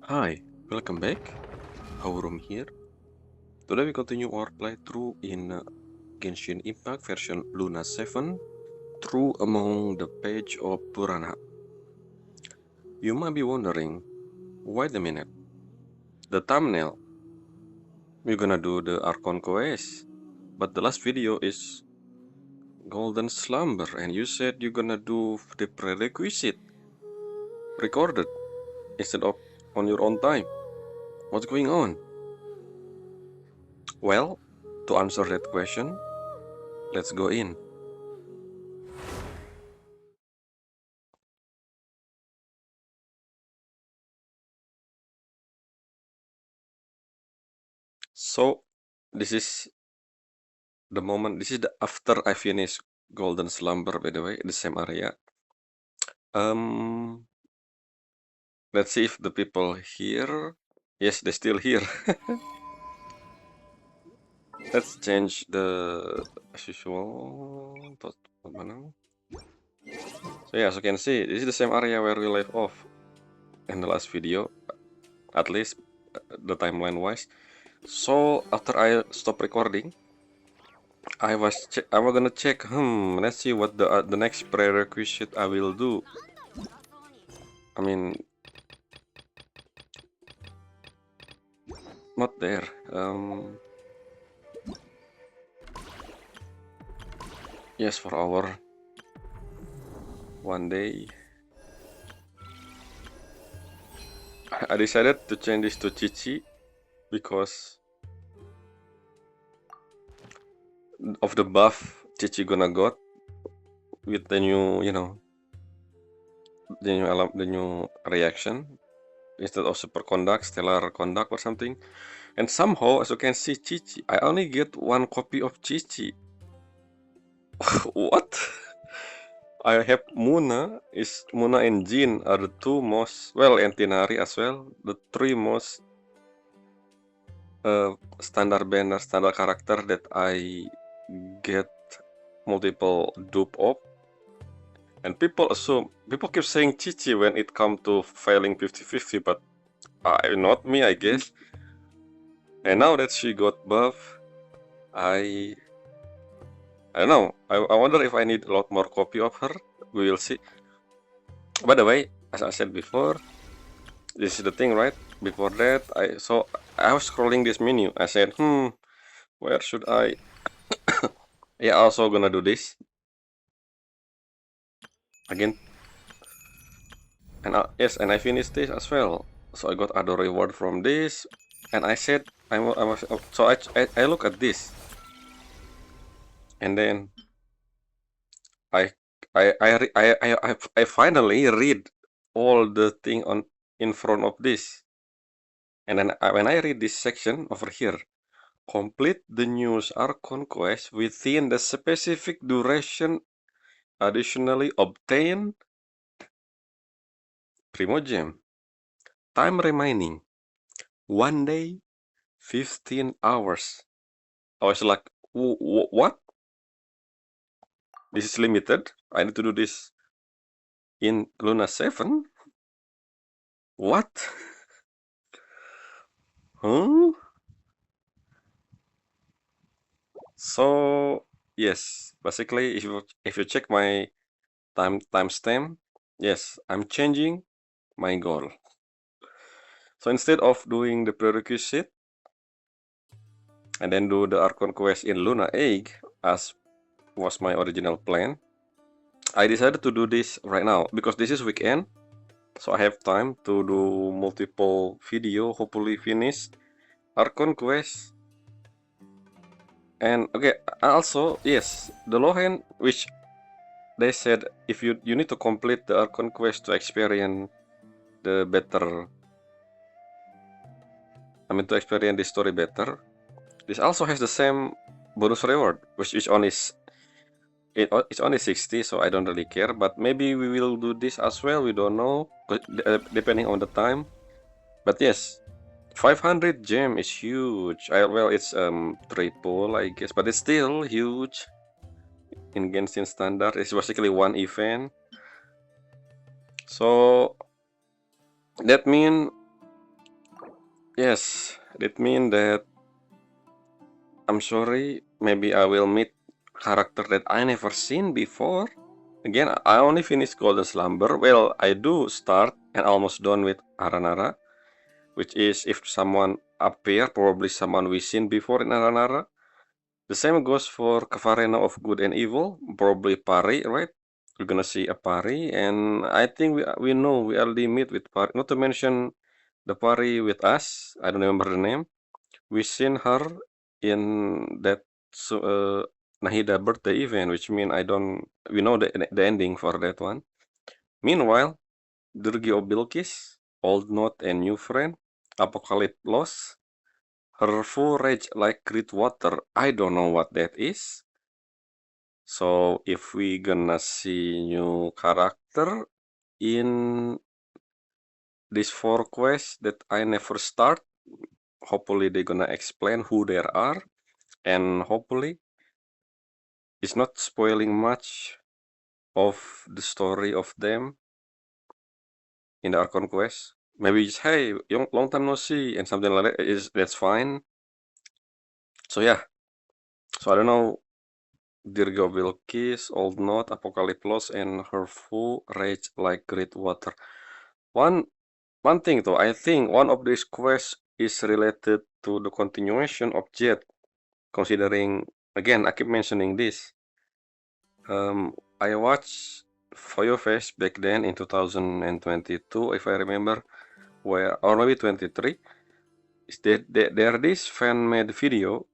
Hi, welcome back. Haurum here. Today we continue our playthrough in Genshin Impact version Luna 7 through among the page of Purana. You might be wondering, wait a minute, the thumbnail, we're gonna do the Archon quest, but the last video is Golden Slumber and you said you're gonna do the prerequisite recorded instead of on your own time. What's going on? Well, to answer that question, let's go in. So, this is the moment, this is the after I finish Golden Slumber, by the way, in the same area. Um, let's see if the people here, yes, they're still here. Let's change the as usual. So yeah, as you can see, this is the same area where we left off in the last video, at least the timeline wise. So after I stop recording, I was gonna check. Let's see what the next prerequisite I will do. I mean, not there. Yes, for our one day. I decided to change this to Chichi because of the buff Chichi gonna got with the new, the new reaction instead of super conduct, stellar conduct or something. And somehow, as you can see, Chichi, I only get one copy of Chichi. What? I have Muna and Jin are the two most, well, and Tinari as well, the three most standard banner, standard character that I get multiple dupe of. And people keep saying Chichi when it comes to failing 50-50, but not me, I guess. And now that she got buff, I don't know. I wonder if I need a lot more copy of her. We will see. By the way, as I said before, this is the thing, right? Before that, I was scrolling this menu. I said, where should I? Yeah, also gonna do this again. And yes, and I finished this as well. So I got other reward from this, and I said I was so I look at this, and then I I finally read all the thing on in front of this, and then when I read this section over here, complete the news Archon quest within the specific duration. Additionally, obtain Primogem. Time remaining 1 day, 15 hours. I was like, what? This is limited. I need to do this in Luna 7? What? Huh? So, yes, basically, if you check my timestamp, yes, I'm changing my goal. So instead of doing the prerequisite and then do the Archon quest in Luna 8, as was my original plan, I decided to do this right now because this is weekend, so I have time to do multiple video, hopefully finish Archon quest. And okay, also yes, the Lohen, which they said if you need to complete the Archon quest to experience the better, I mean to experience the story better. This also has the same bonus reward, which is only it's only 60, so I don't really care. But maybe we will do this as well. We don't know, depending on the time. But yes, 500 gem is huge. Well, it's triple, I guess, but it's still huge. In Genshin standard, it's basically one event. So that means Yes, that means that I'm sorry, maybe I will meet character that I never seen before. Again, I only finished Golden Slumber. Well, I do start and almost done with Aranara, which is if someone appear, probably someone we seen before in Aranara. The same goes for Kavarena of Good and Evil, probably Pari, right? We're gonna see a Pari, and I think we know we already meet with Pari. Not to mention the Pari with us. I don't remember the name. We seen her in that Nahida birthday event, which mean I don't. We know the ending for that one. Meanwhile, Durgi Obilkis, Old Note and New Friend, Apocalypse Lost, her full rage like great water. I don't know what that is. So if we gonna see new character in these 4 quests that I never start, hopefully they're gonna explain who they are, and hopefully it's not spoiling much of the story of them in the Archon quest. Maybe just hey, long time no see and something like that is that's fine. So yeah, so I don't know. Dirgo will kiss, Old Note, Apocalypse, and her full rage like great water. One one thing though, I think one of these quests is related to the continuation of Jet. Considering again, I keep mentioning this. I watched Foyo Fest back then in 2022, if I remember, where or maybe 23. There this fan-made video.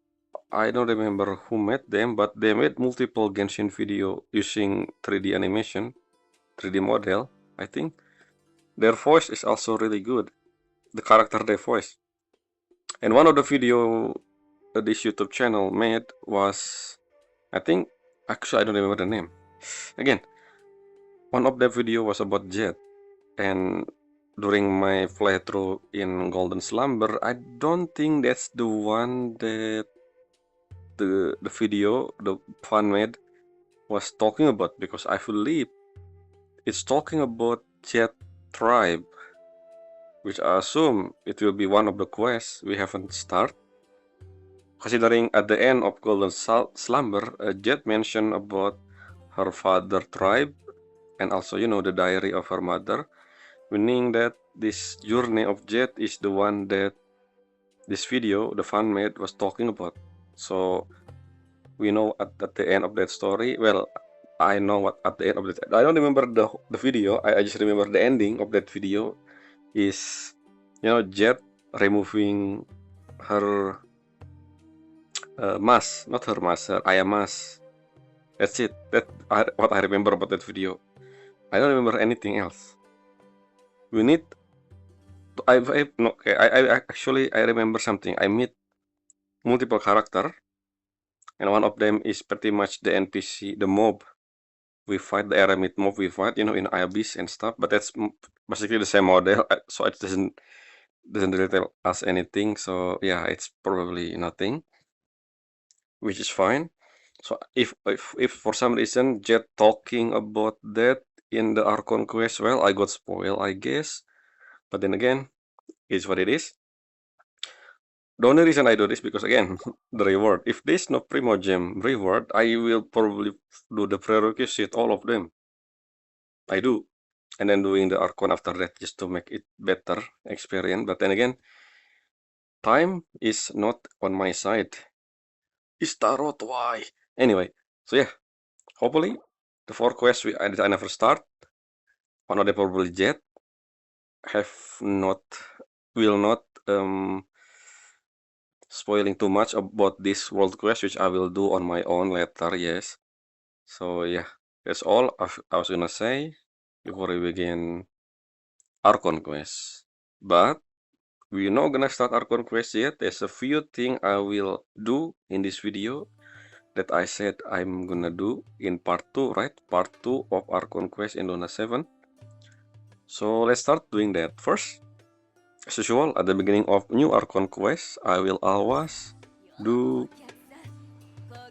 I don't remember who made them, but they made multiple Genshin video using 3D animation, 3D model, I think. Their voice is also really good. The character they voice. And one of the video that this YouTube channel made was, I think, actually I don't remember the name. Again, one of the video was about Jet. And during my playthrough in Golden Slumber, I don't think that's the one that the video the fan made was talking about, because I believe it's talking about Jet tribe, which I assume it will be one of the quests we haven't started. Considering at the end of Golden Slumber, Jet mentioned about her father tribe and also, you know, the diary of her mother, meaning that this journey of Jet is the one that this video, the fan made, was talking about. So we know at the end of that story, well, I know what at the end of I don't remember the video, I just remember the ending of that video is, you know, Jet removing her mask, not her mask, her Aya mask. That's it. What I remember about that video. I don't remember anything else. We need to, I no, okay, I actually I remember something. I meet multiple character, and one of them is pretty much the NPC, the mob. We fight the Aramid mob. We fight, you know, in Abyss and stuff. But that's basically the same model, so it doesn't really tell us anything. So yeah, it's probably nothing, which is fine. So if for some reason Jet talking about that in the Archon quest, well, I got spoiled, I guess. But then again, it's what it is. The only reason I do this because again, the reward. If there's no Primogem reward, I will probably do the prerequisite, all of them. I do. And then doing the Archon after that just to make it better experience. But then again, time is not on my side. Is Tarot why? Anyway, so yeah, hopefully the 4 quests I never start. One of them probably Jet have not will not spoiling too much about this world quest, which I will do on my own later. Yes. So yeah, that's all I was gonna say before we begin Archon quest. But we're not gonna start Archon quest yet. There's a few things I will do in this video that I said I'm gonna do in part 2, right? Part 2 of Archon quest in Dona 7. So let's start doing that. First, as usual, at the beginning of new Archon quest, I will always do,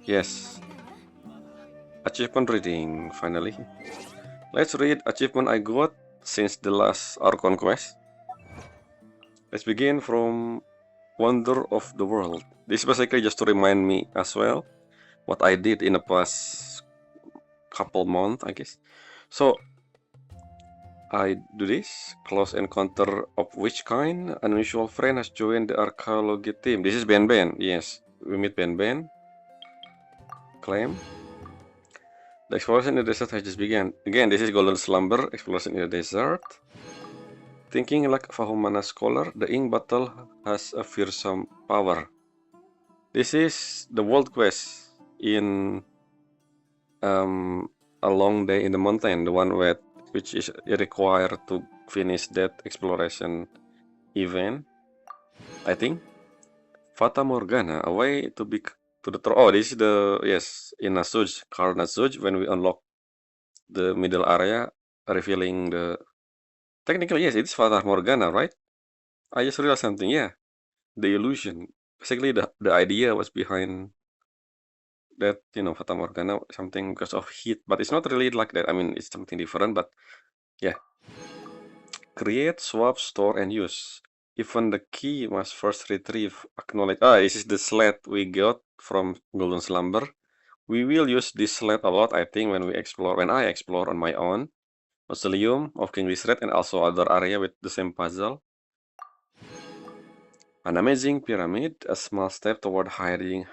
yes, achievement reading, finally. Let's read achievement I got since the last Archon quest. Let's begin from Wonder of the World. This is basically just to remind me as well what I did in the past couple months, I guess. So I do this. Close encounter of which kind? Unusual friend has joined the archaeology team. This is Ben Ben. Yes, we meet Ben Ben. Claim. The exploration in the desert has just begun. Again, this is Golden Slumber. Exploration in the desert. Thinking like a Fahumana scholar, the ink battle has a fearsome power. This is the world quest in a long day in the mountain, the one which is required to finish that exploration event. I think Fata Morgana, a way to be to the oh, this is the yes in Nasuj, Karl Nasuj, when we unlock the middle area, revealing the technically yes, it's Fata Morgana, right? I just realized something, yeah, the illusion. Basically, the idea was behind that, you know, Fata Morgana something because of heat, but it's not really like that. I mean, it's something different, but yeah. Create, swap, store, and use. Even the key must first retrieve, acknowledge. Ah, this is the sled we got from Golden Slumber. We will use this sled a lot, I think, when I explore on my own. Mausoleum of King Lisret and also other area with the same puzzle. An amazing pyramid, a small step toward hiding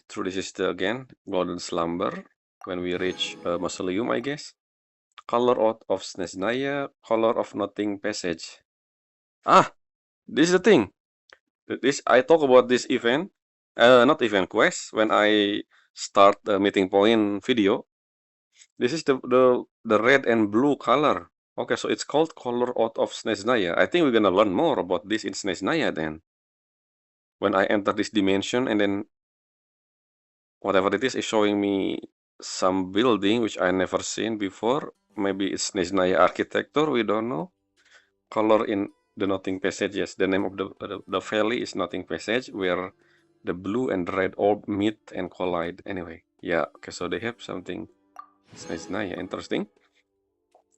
through this is the, again, Golden Slumber. When we reach Mausoleum, I guess. Color out of Snesnaya, color of nothing passage. Ah, this is the thing. This I talk about this event, not event quest. When I start the meeting point video, this is the red and blue color. Okay, so it's called color out of Snesnaya. I think we're gonna learn more about this in Snesnaya then. When I enter this dimension and then whatever it is showing me some building which I never seen before. Maybe it's Snesnaya architecture. We don't know. Color in the Nothing Passage. Yes, the name of the valley is Nothing Passage, where the blue and red orb meet and collide. Anyway, yeah. Okay, so they have something. It's nice, yeah, interesting.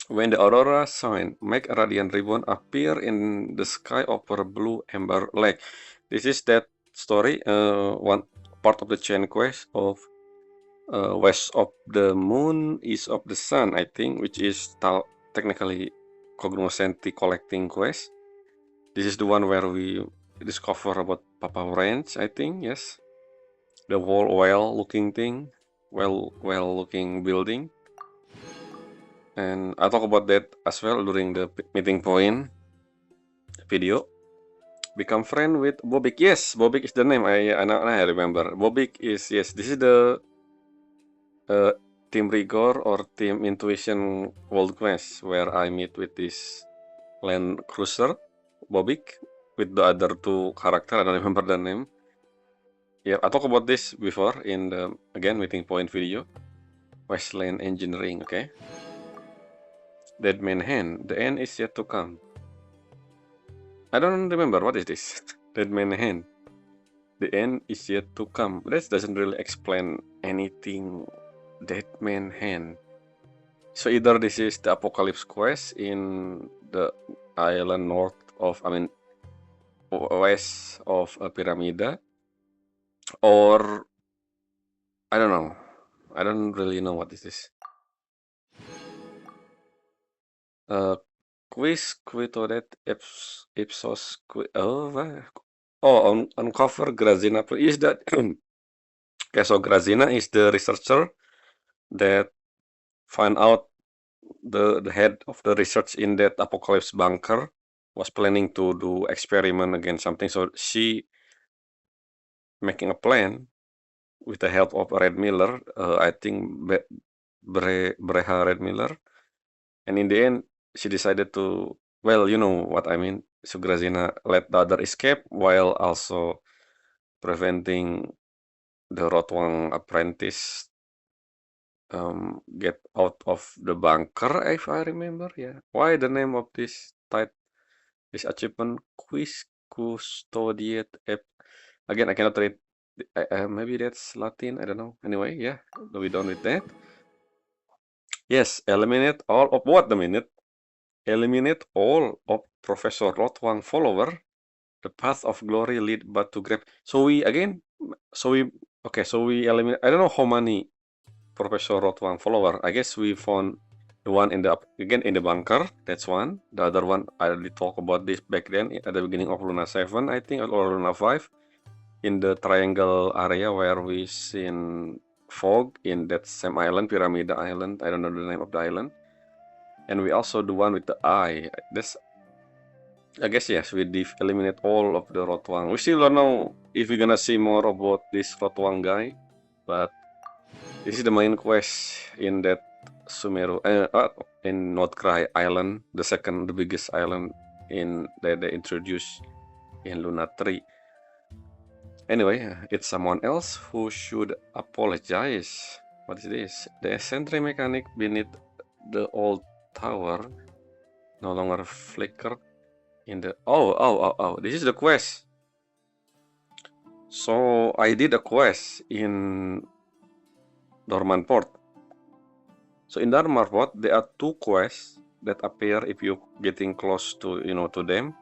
When the aurora shine, make a radiant ribbon appear in the sky over blue ember lake. This is that story. One part of the chain quest of west of the moon, east of the sun. I think, which is technically cognoscenti collecting quest. This is the one where we discover about Papa Ranch, I think, yes. The whale looking thing, well looking building. And I talk about that as well during the meeting point video. Become friend with Bobik. Yes, Bobik is the name. I remember. Bobik is, yes, this is the Team Rigor or Team Intuition World Quest where I meet with this Land Cruiser, Bobik, with the other two character. I don't remember the name. Yeah, I talked about this before in the, again, meeting point video. Westland Engineering, okay. Dead Man Hand. The end is yet to come. I don't remember. What is this? Dead Man Hand. The end is yet to come. That doesn't really explain anything. Dead Man Hand. So either this is the Apocalypse quest in the island north of, I mean, west of Pyramida, or I don't know. I don't really know what is this. Quiz quitodet ipsos uncover Grazina. Is that okay? So Grazina is the researcher that find out the head of the research in that apocalypse bunker was planning to do experiment against something. So she making a plan with the help of Red Miller. I think Breha Red Miller. And in the end, she decided to, well, you know what I mean. So Grazina let the other escape while also preventing the Rotwang apprentice get out of the bunker, if I remember. Yeah. Why the name of this type, this achievement? Quis custodiet again, I cannot read. Maybe that's Latin. I don't know. Anyway, yeah, we done with that. Yes, eliminate all of what the minute. Eliminate all of Professor Rotwang follower. The path of glory lead but to grave. So we again, so we eliminate. I don't know how many Professor Rotwang follower. I guess we found the one in the again in the bunker. That's one. The other one I already talked about this back then at the beginning of Luna 7, I think, or Luna 5, in the triangle area where we seen fog in that same island, Pyramid Island. I don't know the name of the island. And we also the one with the eye. This, I guess, yes, we eliminate all of the Rotwang. We still don't know if we're gonna see more about this Rotwang guy, but this is the main quest in that Sumeru, in Notcry Island, the biggest island in that they introduced in Luna 3. Anyway, it's someone else who should apologize. What is this? The sentry mechanic beneath the old tower no longer flicker in the... Oh, this is the quest. So I did a quest in Dormant Port. So in Dormant Port, there are two quests that appear if you getting close to, to them.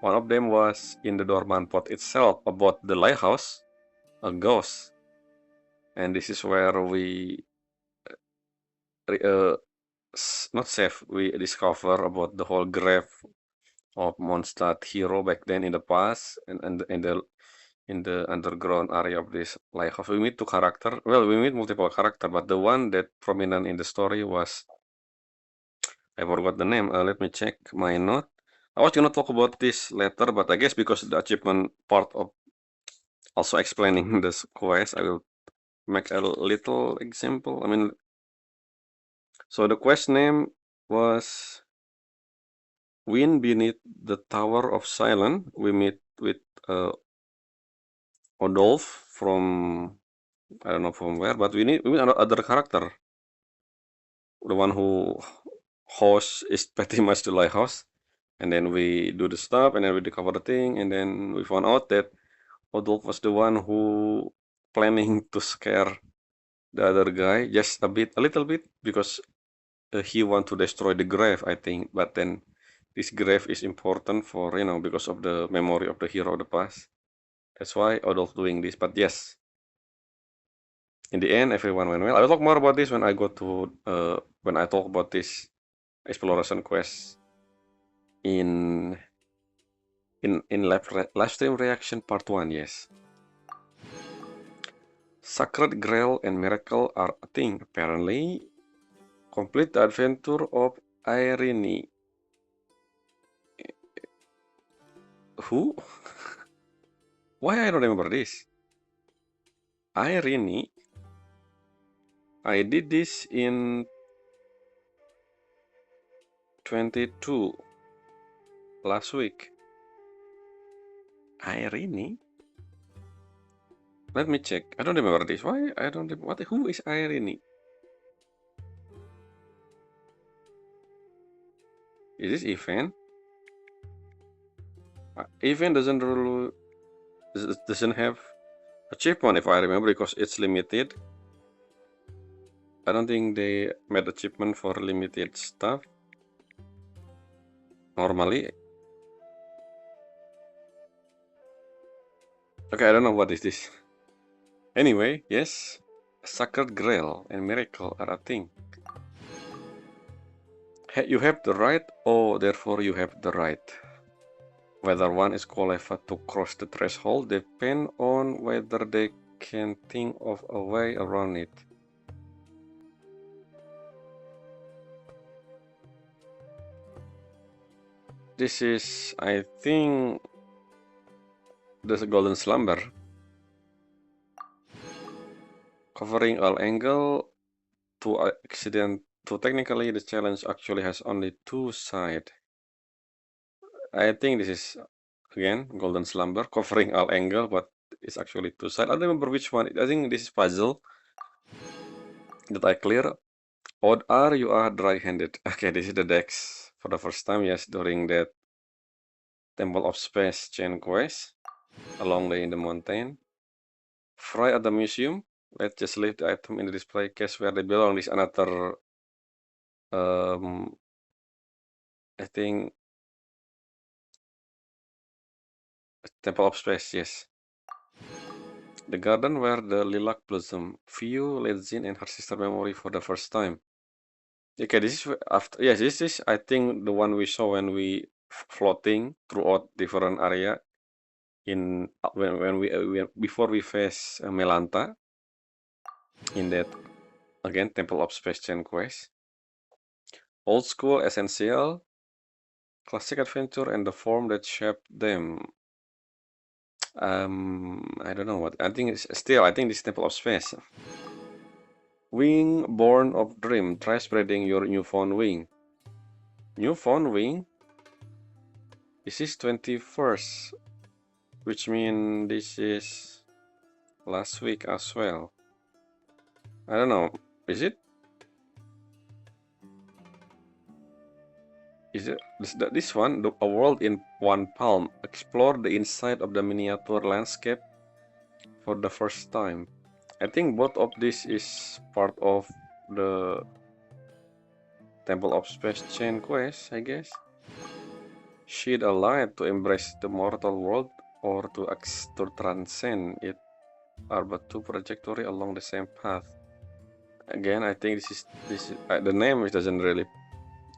One of them was in the Dormant Port itself about the lighthouse, a ghost. And this is where we not save, we discover about the whole grave of Mondstadt hero back then in the past, and in the underground area of this lighthouse. We meet two character. Well, we meet multiple character, but the one that prominent in the story was, I forgot the name. Let me check my note. I was gonna talk about this later, but I guess because the achievement part of also explaining this quest, I will make a little example. I mean, so the quest name was Wind Beneath the Tower of Silence. We meet with Odolf from, I don't know from where, but we meet another character. The one who hosts is pretty much the lighthouse. And then we do the stuff, and then we discover the thing, and then we found out that Odolf was the one who planning to scare the other guy just a little bit, because he want to destroy the grave, I think. But then this grave is important for, because of the memory of the hero of the past. That's why Odolf doing this. But yes, in the end, everyone went well. I'll talk more about this when I go to when I talk about this exploration quest in live stream reaction part 1. Yes, Sacred Grail and Miracle are a thing apparently. Complete the adventure of Irene. Who? Why I don't remember this? Irene. I did this in 22 last week. Irene? Let me check. I don't remember this. Why I don't what? Who is Irene? Is this event? Event doesn't have achievement, if I remember, because it's limited. I don't think they made achievement for limited stuff normally. Okay, I don't know what is this. Anyway, yes, Sacred Grail and Miracle are a thing. You have the right, or therefore you have the right. Whether one is qualified to cross the threshold depends on whether they can think of a way around it. This is, I think, the Golden Slumber. Covering all angle to accident. So technically, the challenge actually has only two sides. I think this is, again, Golden Slumber, covering all angle, but it's actually two sides. I don't remember which one. I think this is puzzle that I clear. Odd are you are dry-handed. Okay, this is the dex for the first time, yes, during that Temple of Space chain quest along in the mountain. Fry at the museum. Let's just leave the item in the display case where they belong. This another, I think, Temple of Space, yes. The garden where the lilac blossom. View Late Jin and her sister memory for the first time. Okay, this is after. Yes, this is I think the one we saw when we floating throughout different area in when we before we face Melanta in that again Temple of Space Chain quest. Old school, essential, classic adventure, and the form that shaped them. I don't know what I think. It's still I think this is Temple of Space. Wing born of dream. Try spreading your newfound wing. Newfound wing. This is 21st, which means this is last week as well. I don't know. Is it? Is it this one? A world in one palm. Explore the inside of the miniature landscape for the first time. I think both of this is part of the Temple of Space Chain quest, I guess. Shed a light to embrace the mortal world or to transcend it are but two trajectory along the same path. Again, I think this is the name doesn't really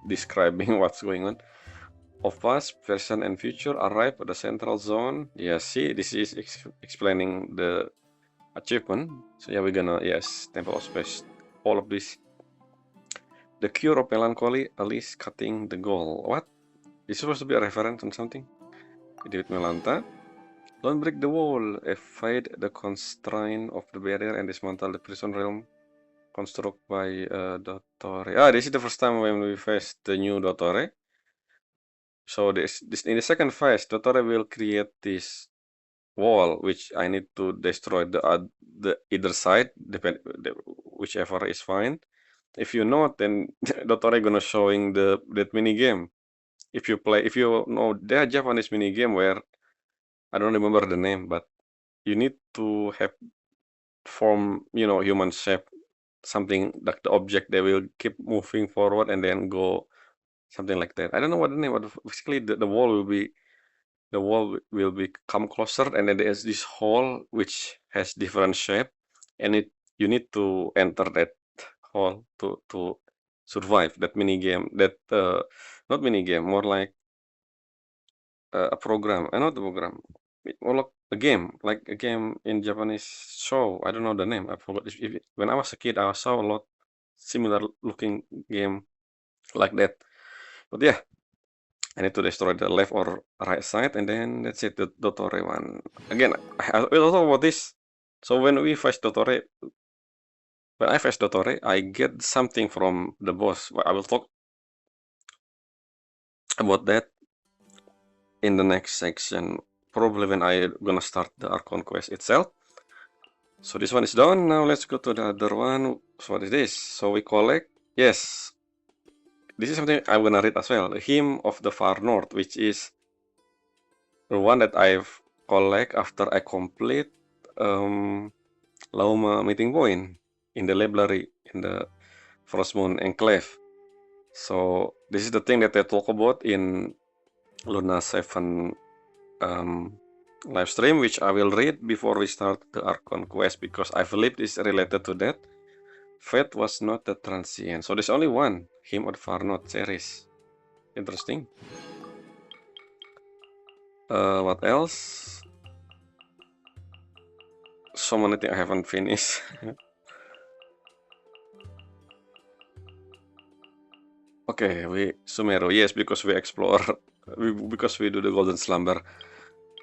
describing what's going on. Of past, present, and future arrive at the central zone. Yeah, see, this is explaining the achievement. So yeah, we're gonna Temple of Space. All of this. The cure of melancholy, at least cutting the goal. What? Is supposed to be a reference on something? David Melanta. Don't break the wall. Evade the constraint of the barrier and dismantle the prison realm constructed by Dottore. Ah, this is the first time when we face the new Dottore. So this in the second phase, Dottore will create this wall, which I need to destroy the either side, whichever is fine. If you know, then Dottore gonna showing that mini game. If you know, there are Japanese mini game where I don't remember the name, but you need to have form, human shape, something like the object they will keep moving forward and then go something like that. I don't know what the name, but basically the wall will be come closer, and then there's this hole which has different shape, and you need to enter that hole to survive that mini game. That not mini game, more like a program. Not a program, more like a game in Japanese show. I don't know the name. I forgot. When I was a kid, I saw a lot similar looking game like that. But yeah, I need to destroy the left or right side, and then that's it, the Dottore one. Again, I will talk about this. So when I face Dottore, I get something from the boss. I will talk about that in the next section, probably when I gonna start the Archon quest itself. So this one is done. Now let's go to the other one. So what is this? So we collect. Yes, this is something I'm gonna read as well. The Hymn of the Far North, which is the one that I've collect after I complete Lauma meeting point in the library in the Frost Moon Enclave. So this is the thing that I talk about in Luna 7 live stream, which I will read before we start the Archon quest, because I believe this is related to that. Fate was not the transient. So there's only one Hymn of the Far North series. Interesting. What else? So many things I haven't finished. Okay, we Sumeru. Yes, because we explore, because we do the Golden Slumber.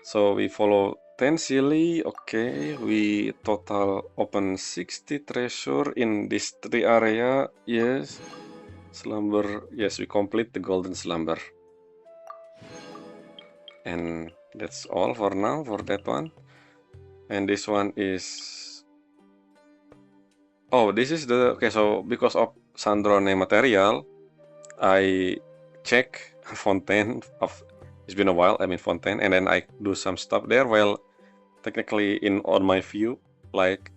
So we follow 10 silly. Okay, we total open 60 treasure in this 3 area. Yes, slumber. Yes, we complete the Golden Slumber. And that's all for now for that one. And this one is, oh, this is the, okay, so because of Sandrone material, I check Fontaine of, it's been a while, I mean Fontaine, and then I do some stuff there. Well, technically on my view, like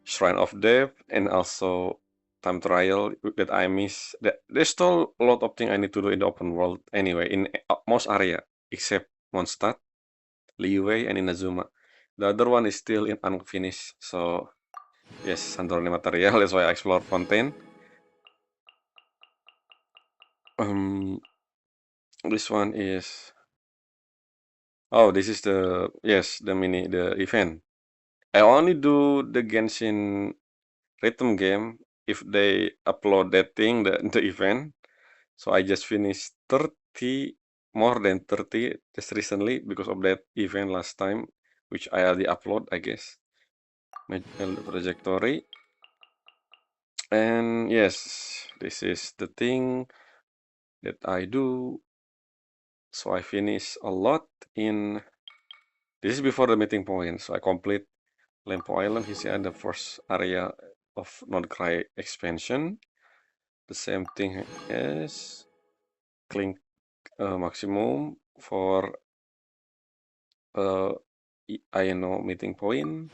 Shrine of Death and also Time Trial that I miss. There's still a lot of things I need to do in the open world anyway, in most area, except Mondstadt. Liyue, and Inazuma. The other one is still in unfinished, so yes, Santorini material. That's why I explore Fontaine. This one is this is the the event. I only do the Genshin rhythm game if they upload that thing the event. So I just finished 30 more than 30 just recently because of that event last time, which I already upload, I guess. Magical trajectory. And yes, this is the thing that I do. So I finish a lot in this is before the meeting point. So I complete Lempo Island, Hisia, the first area of non-cry expansion. The same thing as Clink maximum for INO meeting point.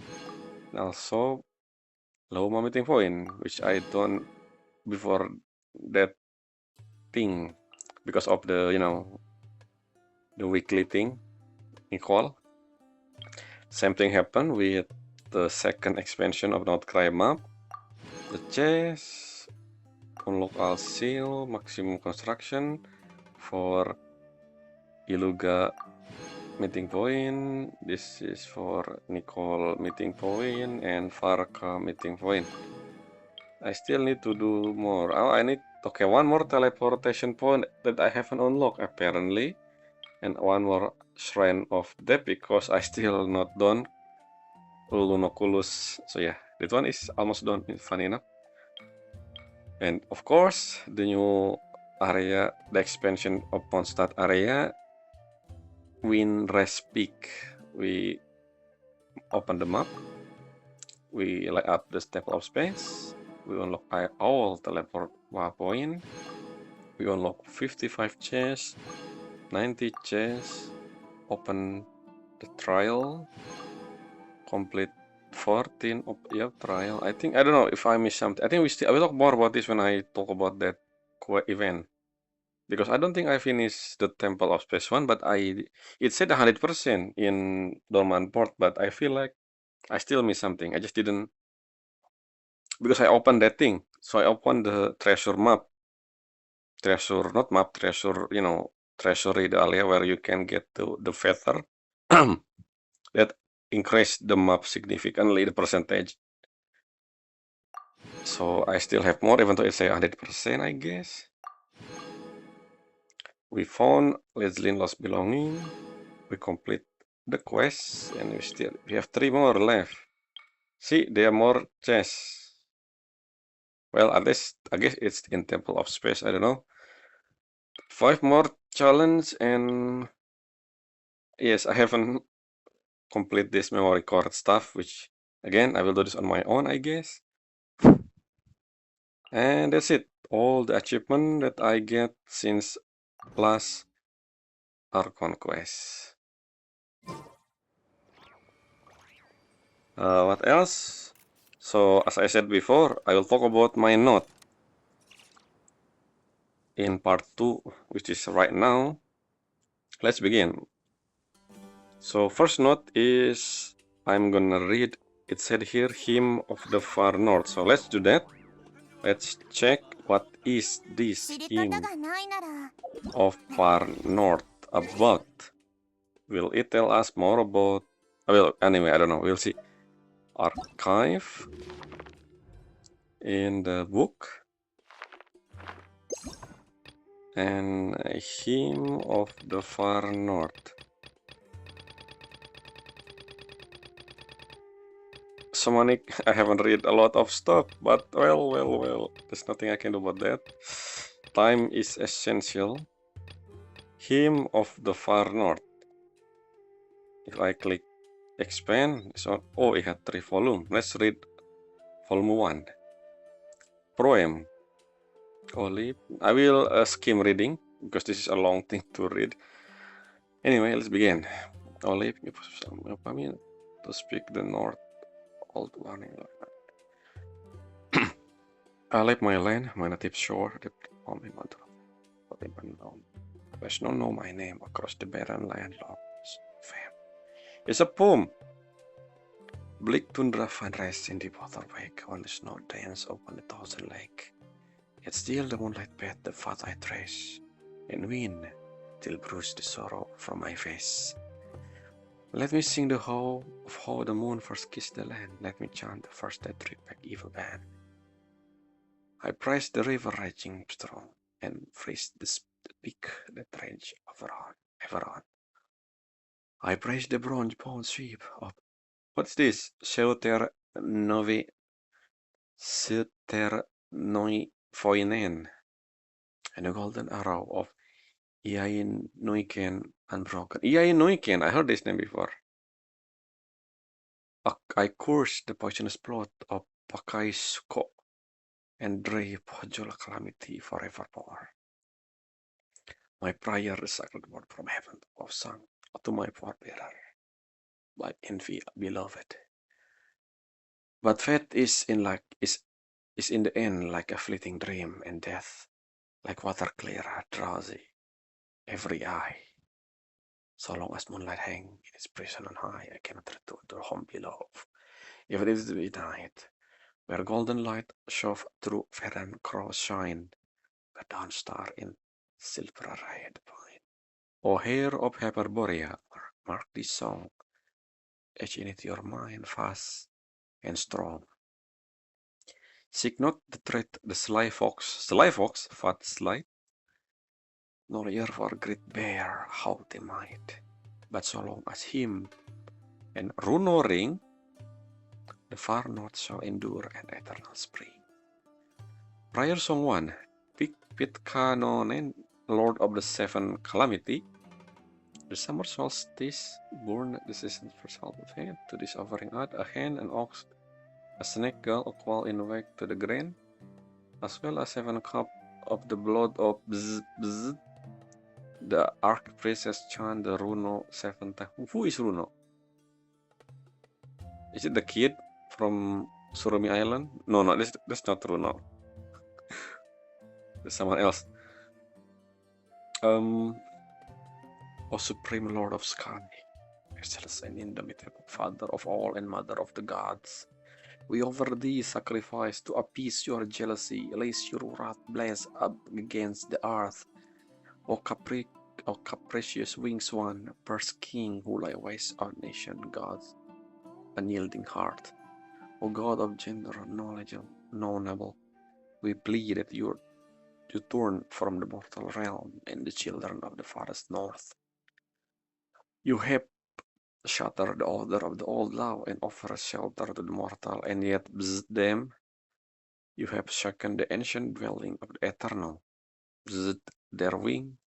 And also Loma meeting point, which I done before that thing because of the the weekly thing in call. Same thing happened with the second expansion of Not-Cry map. The chest, unlock all seal, maximum construction for Iluga meeting point. This is for Nicole meeting point and Farka meeting point. I still need to do more. Oh, I need okay, one more teleportation point that I haven't unlocked apparently, and one more shrine of death because I still not done Lunoculus. So yeah, that one is almost done. Funny enough. And of course, the new area, the expansion of Mondstadt area, Wind Rest Peak. We open the map. We light up the Temple of Space. We unlock all teleport point. We unlock 55 chests, 90 chests. Open the trial. Complete 14 of trial. I think I don't know if I missed something. I think I will talk more about this when I talk about that event. Because I don't think I finished the Temple of Space one, but it said 100% in Dormant Port, but I feel like I still missed something. I just didn't because I opened that thing. So I opened the treasure map. Treasure, not map, treasure, treasury, the area where you can get the feather. That increased the map significantly, the percentage. So I still have more, even though it's 100%, I guess. We found Leslie Lost Belonging. We complete the quest, and we have 3 more left. See, there are more chests. Well, at least I guess it's in Temple of Space. I don't know. 5 more challenge, and yes, I haven't complete this memory card stuff, which again I will do this on my own, I guess. And that's it. All the achievement that I get since last Archon quest. What else? So as I said before, I will talk about my note in part 2, which is right now. Let's begin. So first note is I'm gonna read, it said here, Hymn of the Far North. So let's do that. Let's check what is this Hymn of Far North about. Will it tell us more about, well, anyway, I don't know, we'll see. Archive in the book. And a Hymn of the Far North. Shamanic, I haven't read a lot of stuff, but well, there's nothing I can do about that. Time is essential. Hymn of the Far North. If I click expand, so oh, it had 3 volumes. Let's read volume 1. Proem. Olive. I will skim reading because this is a long thing to read. Anyway, let's begin. Olive, to speak the North. Old warning. I left my land, my native shore, the only mother of even known. There's no know my name across the barren land, lost fame. It's a poem. Bleak tundra find rest in deep water wake, when the snow dance open a thousand lake. Yet still the moonlight bathe the path I trace, and wind till bruise the sorrow from my face. Let me sing the how of how the moon first kissed the land. Let me chant the first that trip back evil band. I praise the river raging strong, and praise the peak that range ever on. I praise the bronze bound sweep of what's this? Seuter noi foinen, and the golden arrow of Iain Nuiken unbroken. Iain Nuiken, I heard this name before. I curse the poisonous plot of Pakai Suko and drave Pojol calamity forevermore. My prayer, the sacred word from heaven, was sung to my forebearer by envy beloved. But fate is in the end like a fleeting dream, and death like water clear, drowsy, every eye. So long as moonlight hang in its prison on high, I cannot return to home below. Even if it be night, where golden light shove through Ferran cross shine, where dawn star in silver arrayed pine. O hair of Hyperborea, mark this song, etch in it your mind fast and strong. Seek not the threat, the sly fox, fat sly, nor year for great bear, how they might, but so long as him and Runo ring, the far north shall endure an eternal spring. Prayer Song 1, Pitkanonen, Lord of the Seven Calamity. The summer solstice, born the season's first half of hand, to this offering add a hen, an ox, a snake, gull, a quail in wake to the grain, as well as 7 cup of the blood of Bzz. The archpriestess chant the Runo 7 times. Who is Runo? Is it the kid from Surumi Island? No, that's not Runo. There's someone else. O Supreme Lord of Sky, merciless and indomitable, Father of all and Mother of the gods, we offer thee sacrifice to appease your jealousy, lest your wrath blaze up against the earth. O capricious wings one, first king who lie waste our nation, God's unyielding heart. O God of gender knowable, we plead that you turn from the mortal realm and the children of the farthest north. You have shattered the order of the old law and offer shelter to the mortal, and yet them you have shaken the ancient dwelling of the eternal. Their wing,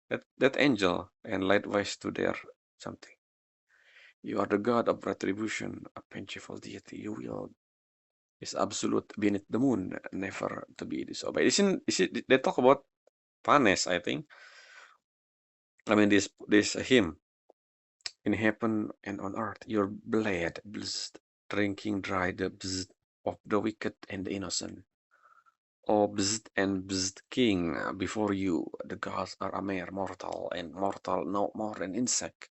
that angel, and laid waste to their something. You are the God of retribution, a vengeful deity. You will is absolute beneath the moon, never to be disobeyed. They talk about Panes, I think. I mean this hymn. In heaven and on earth, your blade, drinking dry the of the wicked and the innocent. O king, before you, the gods are a mere mortal, and mortal no more than insect.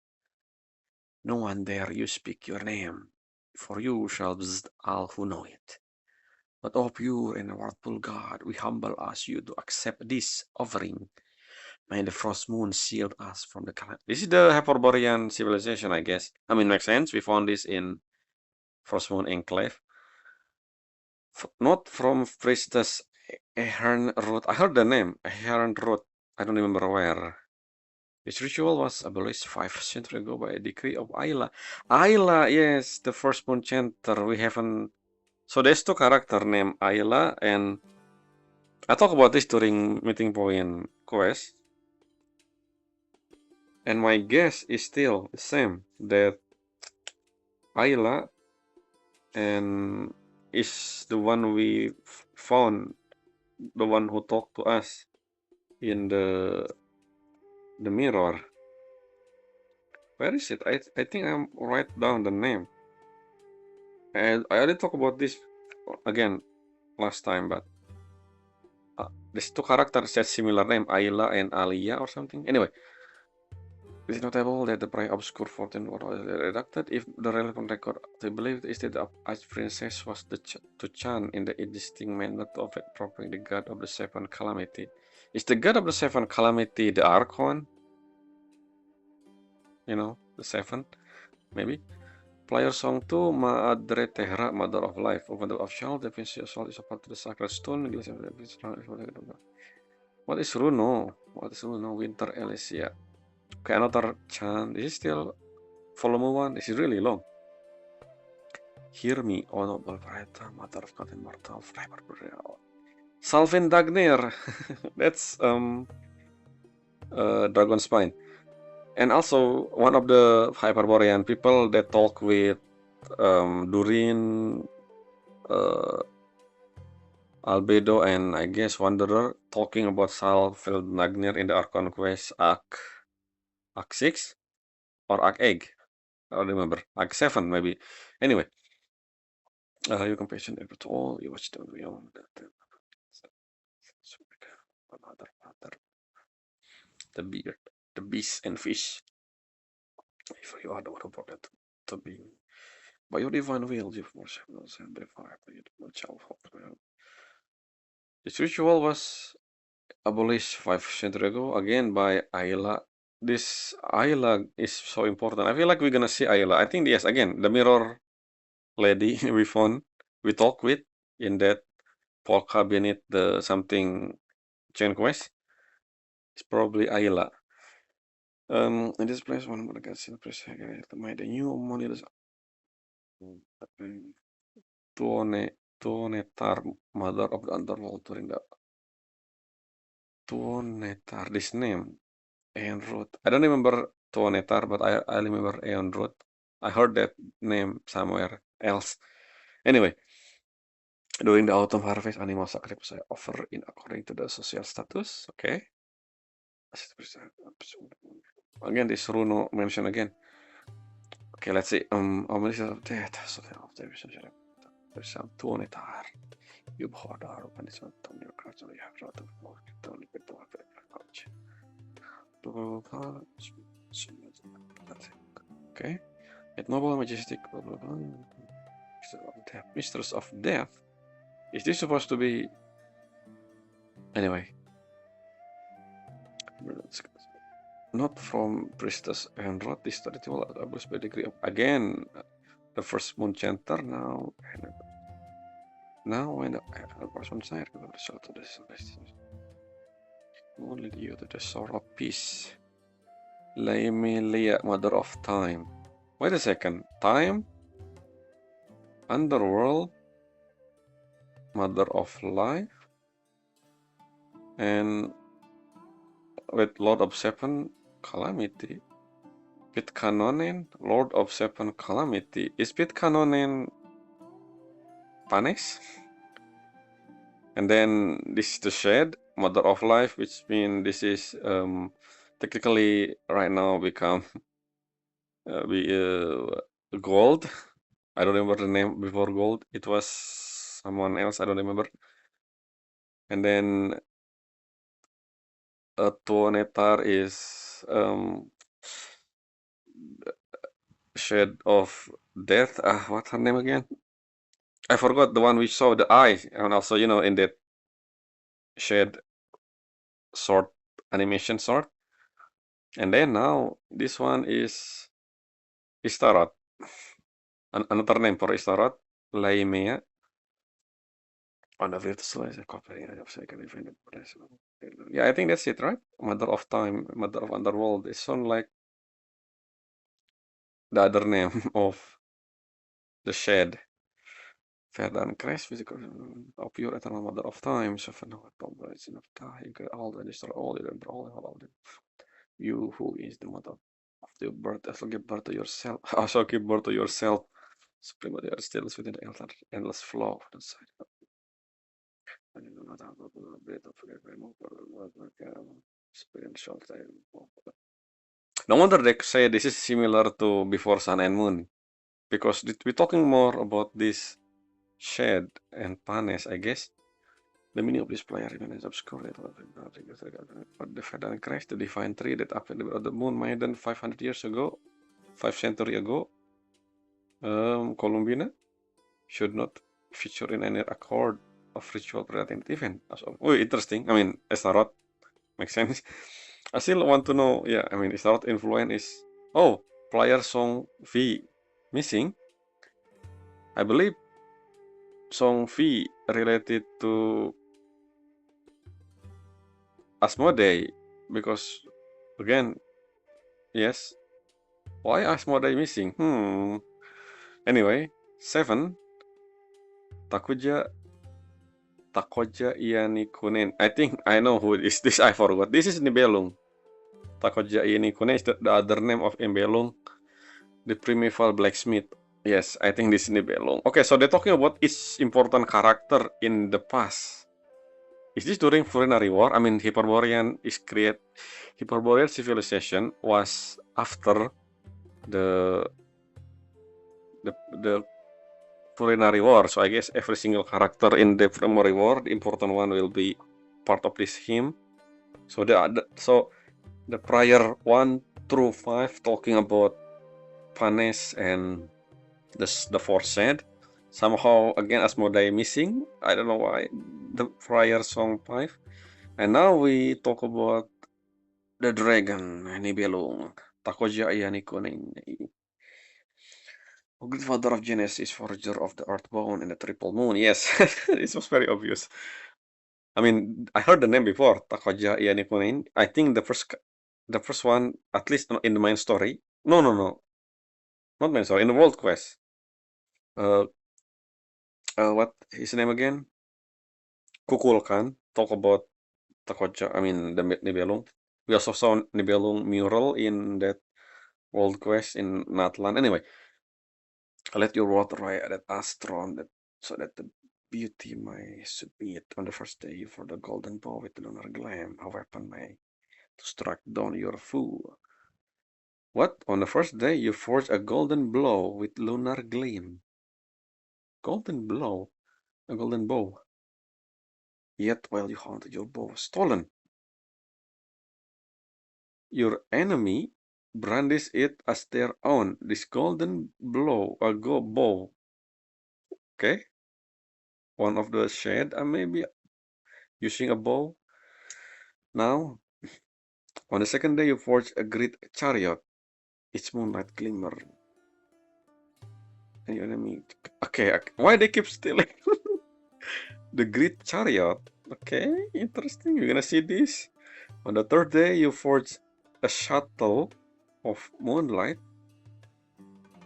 No one dare you speak your name, for you shall all who know it. But O pure and worthful God, we humble ask you to accept this offering. May the frost moon shield us from the calamity. This is the Hyperborean civilization, I guess. I mean, makes sense. We found this in Frost Moon Enclave. Not from Priestess Ahern Root. I heard the name, Ahern Root. I don't remember where. This ritual was abolished 5 centuries ago by a decree of Ayla. Ayla, yes, the first moon chanter. We haven't. So there's 2 characters named Ayla, and I talked about this during meeting point quest. And my guess is still the same, that Ayla and is the one we found, the one who talked to us in the mirror. Where is it? I think I'm write down the name. And I already talked about this again last time, but these 2 characters have similar name, Ayla and Alia or something. Anyway, It is notable that the prior obscure fortune was redacted if the relevant record they believe is that the Archprincess was to chant in the existing manner to operate properly the god of the seven calamity. Is the god of the seven calamity the Archon? You know, the seven, maybe? Player song 2, Madre Terra, Mother of Life. Open the official definition is a part of the sacred stone. What is Runo? What is Runo? Winter Elysia. Okay, another chant. This is still volume 1. This is really long. Hear me, O noble Vreta, Mother of God Immortal, Flavor Burial. Salvin Dagnir. That's Dragon Spine. And also one of the Hyperborean people that talk with Durin, Albedo, and I guess Wanderer talking about Salvin Dagnir in the Archon Quest Act 6 or Act 8. I don't remember. Act 7 maybe. Anyway. You compassion ever to all, you watch them beyond the beard, the beast and fish. If you are the one who brought that to being. By your divine will, you force and by fire, this ritual was abolished 5 centuries ago, again by Ayla. This Ayla is so important. I feel like we're gonna see Ayla. I think, yes, again, the mirror lady we found, we talked with in that polka beneath the something chain quest. It's probably Ayla. In this place, one more gets in the press. The new money is Tuonetar, mother of the underworld during the Tuonetar. This name, Aeon Road. I don't remember Tuonetar, but I remember Aeon Road. I heard that name somewhere else. Anyway, during the autumn harvest, animal sacrifice are offered in according to the social status. Okay. Again, this Runo mentioned again. Okay, let's see. Omniscience of death. There's some Tuonetar. You bought our organization on your cards, you have lot of more. Don't need to have okay. At noble majestic mistress of death. Is this supposed to be anyway? Not from priestess and wrote this ritual by degree of again the first moon chanter now when the person side will result to this only due to the sword of peace. Laemilia, mother of time. Wait a second. Time? Underworld? Mother of life? And with Lord of Seven Calamity. Pit Canonin, Lord of Seven Calamity. Is Pit Canonin Panis? And then this is the Shed, Mother of Life, which means this is technically right now become Gold. I don't remember the name before Gold. It was someone else, I don't remember. And then Tuonetar is Shed of Death. What's her name again? I forgot the one we saw the eye, and also in that Shed sword animation sword. And then now this one is Istarat. Another name for Istarat, Laimea. On the fifth slice, yeah, I think that's it, right? Mother of Time, Mother of Underworld. It sounds like the other name of the Shed. Verdan Crash, physical of pure eternal Mother of Time, Sophanova, Tomblazin of Time, all the destroy all and all of them. You who is the mother of the birth, also give birth to yourself. Also give birth to yourself. Supreme they are still within the endless flow of the side. No wonder they say this is similar to Before Sun and Moon, because we're talking more about this Shed and Panes, I guess. The meaning of this player is obscure. But the Vedan crash, the divine tree that appeared on the moon more than 500 years ago, 5 centuries ago, Columbina should not feature in any accord of ritual predating event. Oh, interesting. I mean, Astaroth makes sense. I still want to know. Yeah, I mean, Astaroth influence is player song V missing. I believe song V related to Asmodee because again, yes. Why Asmodee missing? Anyway, 7 Takuja Ianikunen. I think I know who is this. I forgot. This is Nibelung. Takuja Ianikunen is the other name of Nibelung, the primeval blacksmith. Yes, I think this is Nibelung. Okay, so they're talking about its important character in the past. Is this during Purana War? I mean, Hyperborean civilization was after the Purana War. So I guess every single character in the Purana War, the important one, will be part of this hymn. So the prior 1 through 5 talking about Panes and the fourth said. Somehow again Asmodee missing. I don't know why. The prior song 5. And now we talk about the dragon, Nibelung, Takoja Ianikunen, great father of Genesis, forager of the Earthbound and the Triple Moon. Yes, this was very obvious. I mean, I heard the name before, Takoja Ianikunen. I think the first one, at least in the main story. No, not main story. In the World Quest. Uh, what his name again? Kukulkan. Talk about Takoja. I mean, the Nibelung. We also saw Nibelung mural in that World Quest in Natlan. Anyway, let your water rise at Astron, so that the beauty may submit on the first day for the golden bow with the lunar gleam, a weapon may to strike down your foe. What? On the first day you forge a golden blow with lunar gleam. Golden blow? A golden bow. Yet while you hunted your bow stolen, your enemy brandish it as their own. This golden blow, a bow. Okay? One of the shade, maybe using a bow. Now, on the second day you forge a great chariot, its moonlight glimmer, and your enemy. Okay, why they keep stealing the great chariot? Okay, interesting. You're gonna see this. On the third day you forge a shuttle of moonlight,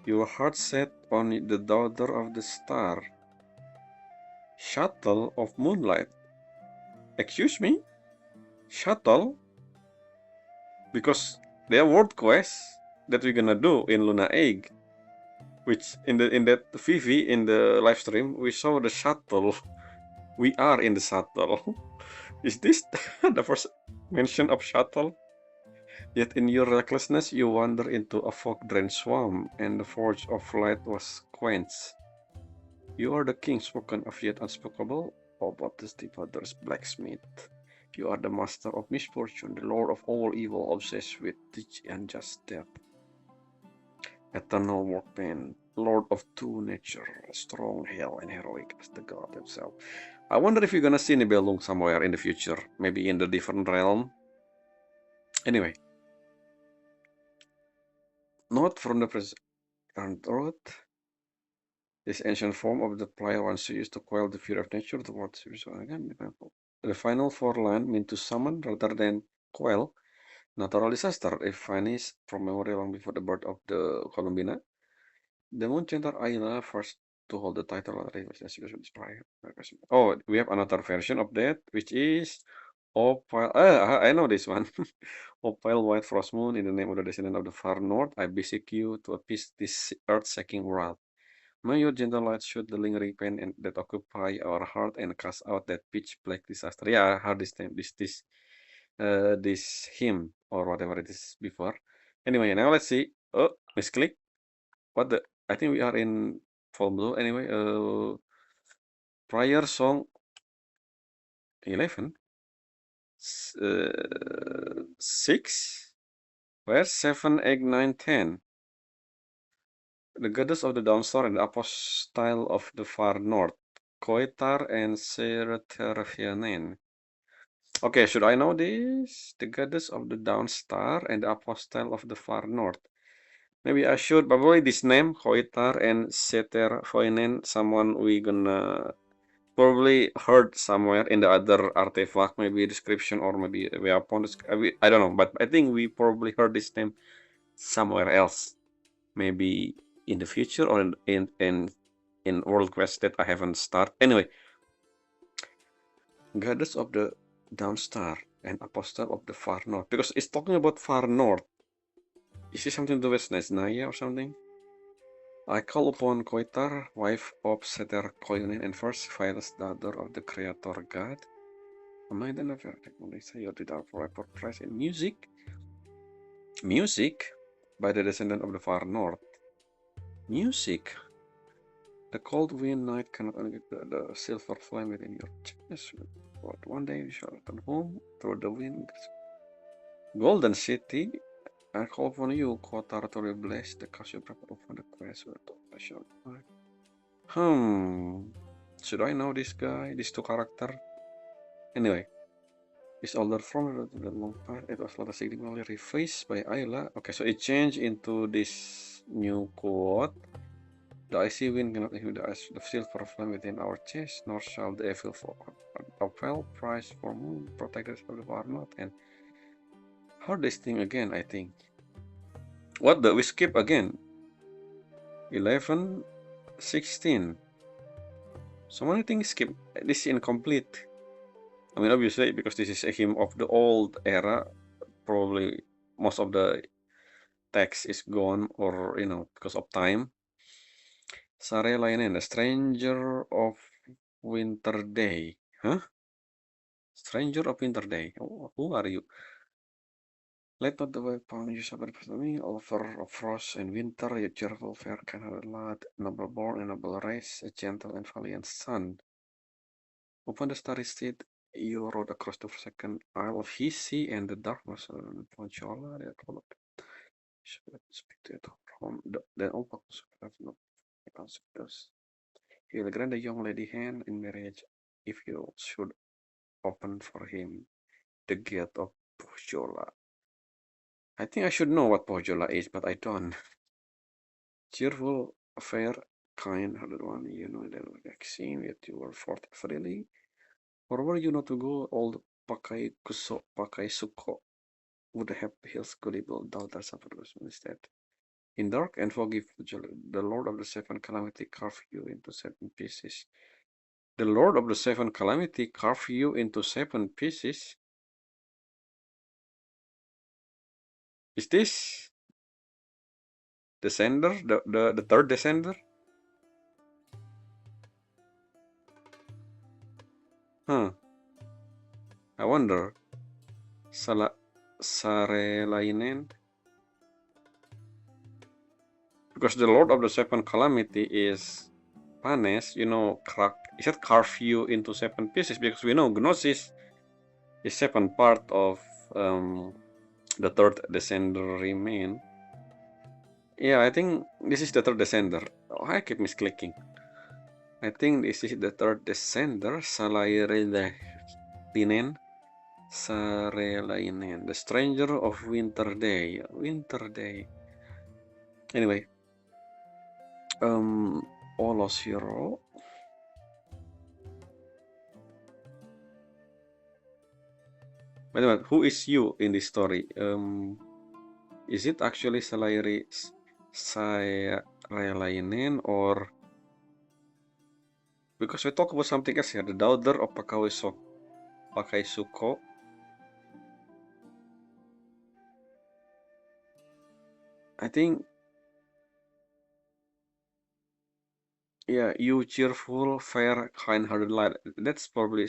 your heart set on the daughter of the star. Shuttle of moonlight. Excuse me? Shuttle? Because there are world quests that we're gonna do in Luna Egg. Which in that VV in the live stream we saw the shuttle. We are in the shuttle. Is this the first mention of shuttle? Yet in your recklessness you wander into a fog-drenched swamp, and the forge of light was quenched. You are the king spoken of yet unspeakable, O Baptist Father's blacksmith. You are the master of misfortune, the lord of all evil, obsessed with unjust death. Eternal workman, lord of two nature, strong, hell, and heroic as the god himself. I wonder if you're gonna see Nibelung somewhere in the future, maybe in the different realm. Anyway, note from the present earth. This ancient form of the player once used to quell the fear of nature, the word again. The final four line mean to summon rather than quell natural disaster. If vanished from memory long before the birth of the Columbina. The Moon Center Ayla first to hold the title of Oh, we have another version of that, which is Opal. I know this one. Opal White Frost Moon, in the name of the descendant of the far north, I beseech you to appease this earth-shaking wrath. May your gentle light shoot the lingering pain that occupy our heart and cast out that pitch black disaster. Yeah, I heard this hymn or whatever it is before. Anyway, now let's see. Oh, misclick. What the? I think we are in full blue. Anyway, prior song 11? 6? Where's 7, 8, 9, 10? The goddess of the downstar and the apostyle of the far north. Koitar and Sereterfianen. Okay, should I know this? The goddess of the downstar and the apostyle of the far north. Maybe I should, probably this name, Koitar and Seterfoinen, someone we gonna probably heard somewhere in the other artifact, maybe description or maybe weapon. I don't know, but I think we probably heard this name somewhere else. Maybe in the future or in World Quest that I haven't started. Anyway, goddess of the downstar and apostle of the far north, because it's talking about far north. Is this something to do with Nesnaya or something? I call upon Koitar, wife of Seter Koinin, and first Phyllis, daughter of the creator god. A maiden of your technology, you did our for prize in music. Music by the descendant of the far north. Music. The cold wind night cannot only get the silver flame within your chest, but one day you shall return home through the wind. Golden City, I call upon you, Kotar, to replace the cast you prepared upon the quest with the short. Should I know this guy, these two characters? Anyway, this older from the long part, it was later significantly revised by Ayla. Okay, so it changed into this new quote. The icy wind cannot inhibit the silver flame within our chest, nor shall the evil fall. A well price for moon, protectors of the far north, and hardest thing again, I think. What the? We skip again. 11, 16. So many things skip. This is incomplete. I mean, obviously, because this is a hymn of the old era, probably most of the text is gone or, because of time. Sare Lainen, a stranger of winter day. Huh? Stranger of winter day. Oh, who are you? Let not the way upon you suffer for me, over of frost and winter, your cheerful fair kind lad, noble born and noble race, a gentle and valiant son. Upon the starry steed, you rode across the second isle of his sea and the darkness of Ponchola, the call speak to it from then all purpose have no consequences. He will grant the young lady hand in marriage if you should open for him the gate of Ponchola. I think I should know what Ponchola is, but I don't. Cheerful, fair, kind-hearted one, you know the vaccine yet you were fought freely. Or were you not to go, old Pakai Suko would have his gullible daughters suffered instead. In dark and foggy the Lord of the Seven Calamity carve you into 7 pieces. The Lord of the Seven Calamity carve you into 7 pieces? Is this the sender? The third descender? Huh. I wonder. Sarelainen? Because the Lord of the Seven Calamity is Panes, is that carve you into 7 pieces? Because we know Gnosis is 7 part of the third descender remain. Yeah, I think this is the third descender. Oh, I keep misclicking. I think this is the third descender, Salairelainen. Sarelainen, the stranger of Winter Day. Winter Day. Anyway, Olosiro. Wait a minute, who is you in this story? Is it actually Sarelainen or because we talk about something else here, the daughter of Pakaisuko. I think, yeah, you cheerful, fair, kind-hearted lad. That's probably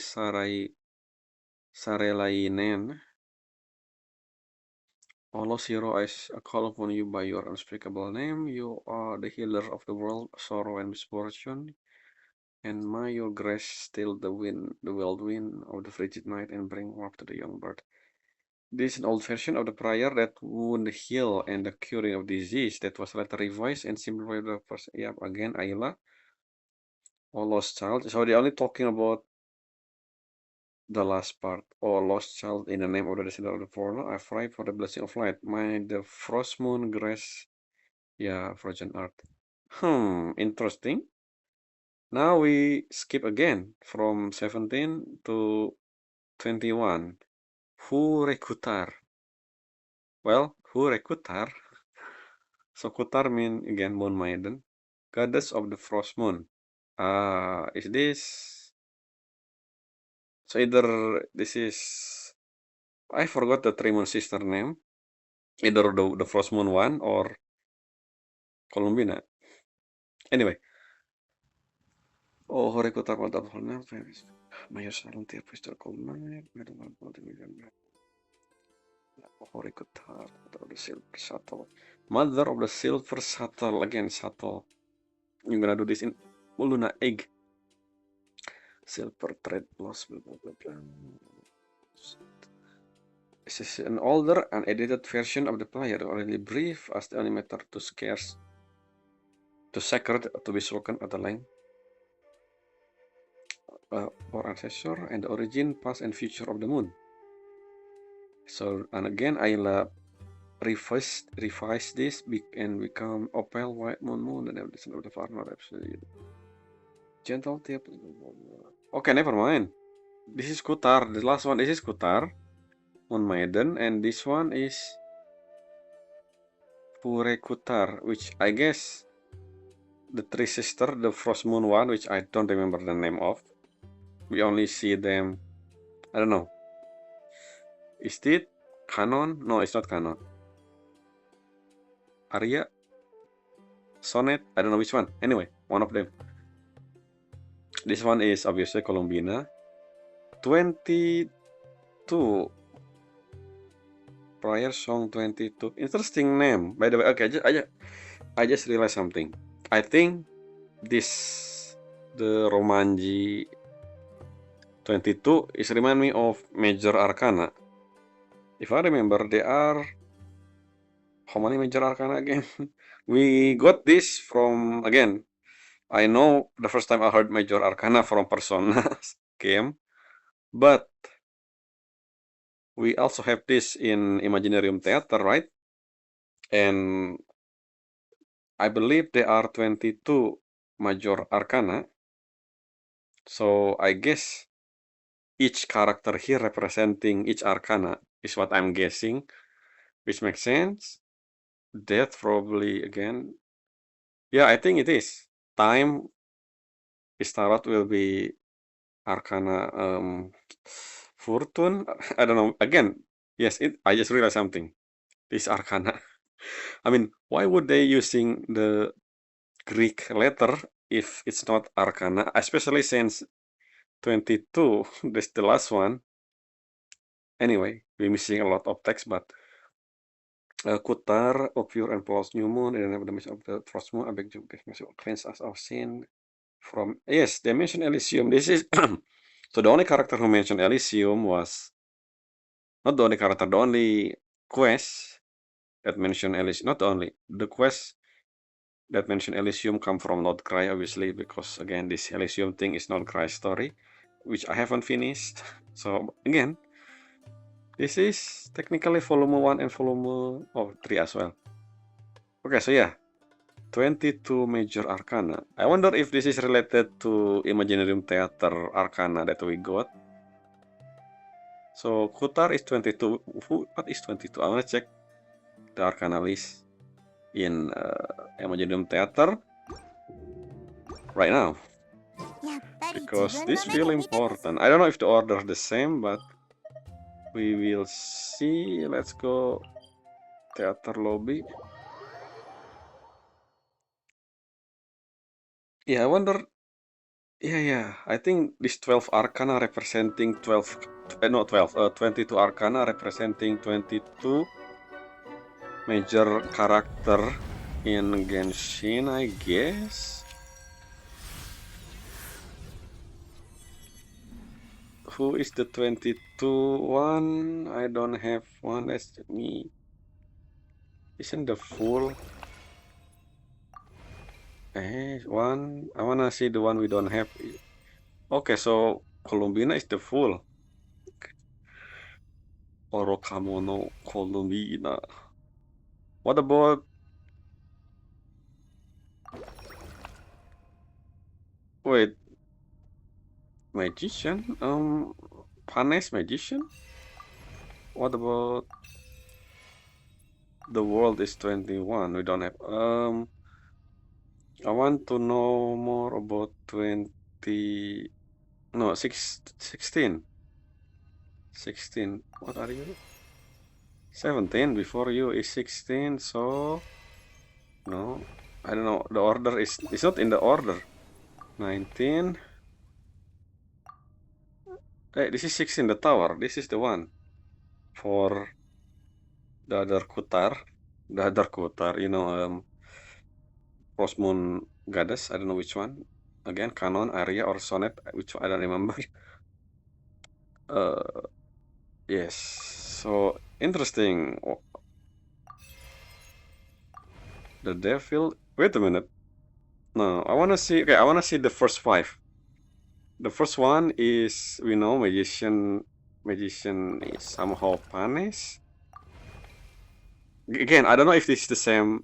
Sarelainen. Allah Zero, I call upon you by your unspeakable name. You are the healer of the world, sorrow and misfortune. And may your grace still the wild wind of the frigid night and bring warmth to the young bird. This is an old version of the prayer that would heal and the curing of disease that was later revised and simplified the first. Yep, again, Ayla. Or lost child. So they're only talking about the last part. Or lost child in the name of the descendant of the fallen. I pray for the blessing of light. May the frost moon grace. Yeah, frozen earth. Interesting. Now we skip again from 17 to 21. Who Rekutar? Well, who Rekutar? So Kutar mean again moon maiden, goddess of the frost moon. Is this? So either this is, I forgot the three moon sister name, either the frost moon one or Columbina. Anyway, oh Rekutar pada awalnya, Mayor Silent tiap pistol Colnight, Horikutar, Mother of the Silver Shuttle. Mother of the Silver Shuttle, again, shuttle. You're gonna do this in Luna Egg. Silver Thread Plus, blah, blah, blah, blah. This is an older, unedited version of the player, already brief as the only matter too scarce, too sacred to be spoken at the length. Our ancestor and the origin, past and future of the moon. So, and again, I'll revise this and become Opal White Moon and everything of the farmer. Absolutely. Gentle tip. Okay, never mind. This is Kutar. The last one, this is Kutar, Moon Maiden, and this one is Pure Kutar, which I guess the three sister, the Frost Moon one, which I don't remember the name of. We only see them. I don't know. Is it canon? No, it's not canon. Arya? Sonnet? I don't know which one. Anyway, one of them. This one is obviously Columbina. 22. Prior song 22. Interesting name. By the way, okay, I just realized something. I think this, the Romanji 22 is remind me of Major Arcana. If I remember, there are how many Major Arcana again? We got this from, again, I know the first time I heard Major Arcana from Persona game, but we also have this in Imaginarium Theater, right? And I believe there are 22 Major Arcana. So I guess each character here representing each Arcana is what I'm guessing, which makes sense. Death probably again. Yeah, I think it is. Time, Istarot will be Arcana Fortune. I don't know. Again, yes, I just realized something. This Arcana. I mean, why would they using the Greek letter if it's not Arcana? Especially since 22, that's the last one. Anyway, we're missing a lot of text, but Kutar, of pure and false new moon, and the mission of the frost moon, I beg you, cleanse us of sin from. Yes, they mentioned Elysium. This is so the only character who mentioned Elysium was not the only character, the only quest that mentioned Elysium. Not only the quest that mentioned Elysium come from Not Cry, obviously, because again, this Elysium thing is Not Cry story, which I haven't finished. So again, this is technically volume 1 and volume 3 as well. Okay, so yeah, 22 major arcana. I wonder if this is related to Imaginarium Theater arcana that we got. So Kutar is 22. What is 22? I want to check the arcana list in Imaginarium Theater right now, because this feel important. I don't know if the order is the same, but we will see. Let's go theater lobby. Yeah, I wonder. Yeah. I think this 12 arcana representing 22 arcana representing 22 major character in Genshin, I guess. who is the 22 one? I don't have one. That's me. Isn't the full? One. I wanna see the one we don't have. Okay, so Columbina is the full. Orokamono Columbina. What about? Wait, magician? Panes magician? What about the world is 21? We don't have. I want to know more about 20. No, 16. 16. What are you? 17. Before you is 16. So no, I don't know. The order is. It's not in the order. 19. Hey, this is 16. The tower. This is the one for the other Kutar. The other Kutar. Cross Moon Goddess. I don't know which one. Again, Canon, Aria, or Sonnet. Which one? I don't remember. Yes. So interesting. The Devil. Wait a minute. No, I wanna see. Okay, I wanna see the first 5. The first one is we know magician. Magician is somehow Panes. Again, I don't know if this is the same.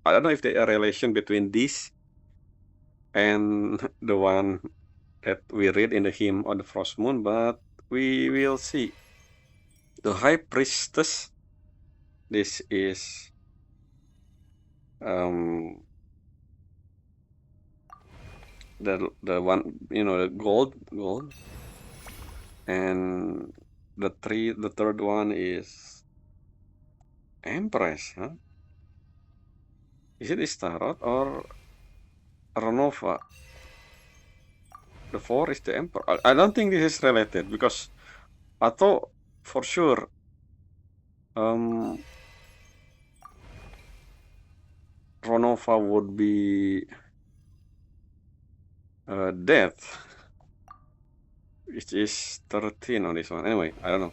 I don't know if there are relation between this and the one that we read in the hymn on the Frost Moon, but we will see. The High Priestess. This is the one, the gold, and the third one is Empress, huh? Is it Istarot or Renova? The 4 is the Emperor. I don't think this is related because I thought for sure Renova would be death, which is 13 on this one. Anyway, I don't know.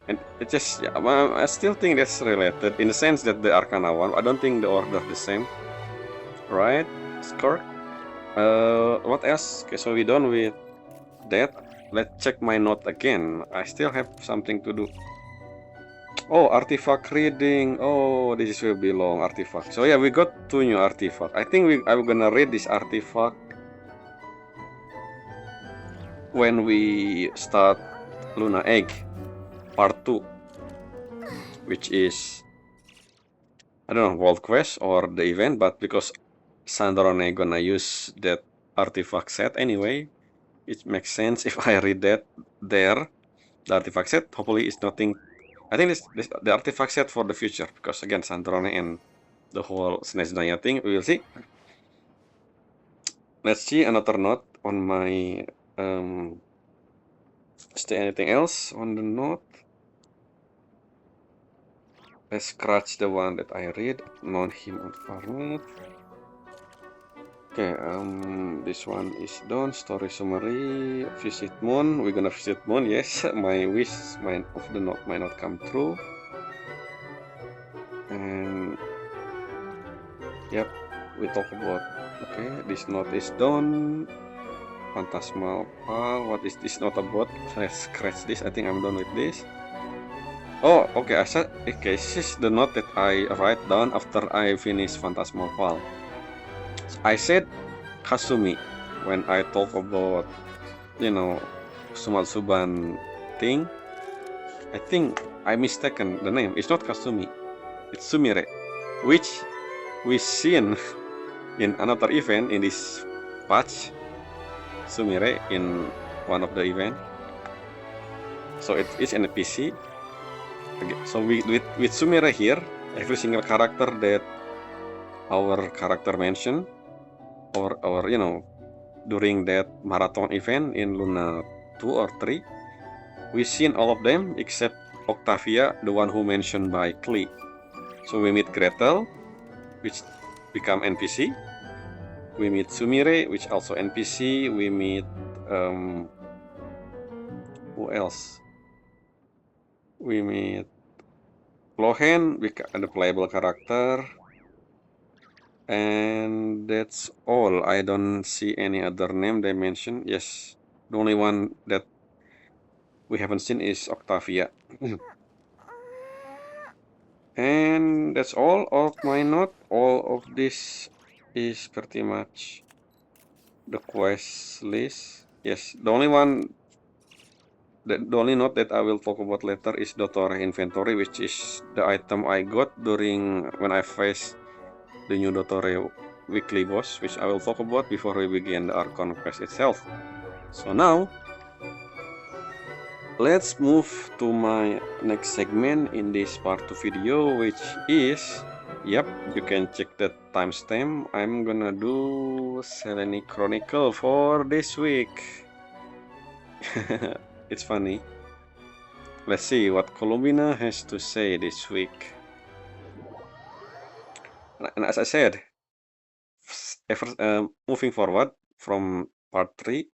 And it just, yeah, I still think that's related in the sense that the Arcana one. I don't think the order the same, right? Score. What else? Okay, so we're done with that. Let's check my note again. I still have something to do. Oh, artifact reading. Oh, this will be long artifact. So yeah, we got 2 new artifacts. I think I'm gonna read this artifact when we start Luna Egg Part 2, which is, I don't know, World Quest or the event, but because Sandrone gonna use that artifact set anyway, it makes sense if I read that there. The artifact set, hopefully it's nothing. I think this the artifact set for the future, because again, Sandrone and the whole Snesdanya thing, we will see. Let's see another note on my, is there anything else on the note? Let's scratch the one that I read, non-him on Farmut. Okay, this one is done. Story summary. Visit Moon. We're gonna visit Moon. Yes, my wish, of the note might not come true. And yep, we talk about. Okay, this note is done. Phantasmal Pal. What is this note about? Let's scratch this. I think I'm done with this. Oh, okay. I said, okay, this is the note that I write down after I finish Phantasmal Pal. I said Kasumi when I talk about, Sumatsuban thing. I think I mistaken the name. It's not Kasumi. It's Sumire, which we seen in another event in this patch. Sumire in one of the event. So it is an NPC. Okay, so with Sumire here, every single character that our character mentioned, or during that marathon event in Luna 2 or 3, we've seen all of them except Octavia, the one who mentioned by Klee. So we meet Gretel, which become NPC. We meet Sumire, which also NPC. We meet Who else? We meet Lohen, the playable character. And that's all. I don't see any other name they mentioned. Yes, the only one that we haven't seen is Octavia. And that's all of my note. All of this is pretty much the quest list. Yes, the only note that I will talk about later is Dottore Inventory, which is the item I got during when I faced the new Dottore weekly boss, which I will talk about before we begin the Archon quest itself. So now, let's move to my next segment in this part 2 video, which is, yep, you can check the timestamp. I'm gonna do Selenic Chronicle for this week. It's funny. Let's see what Columbina has to say this week. And as I said, moving forward from part 3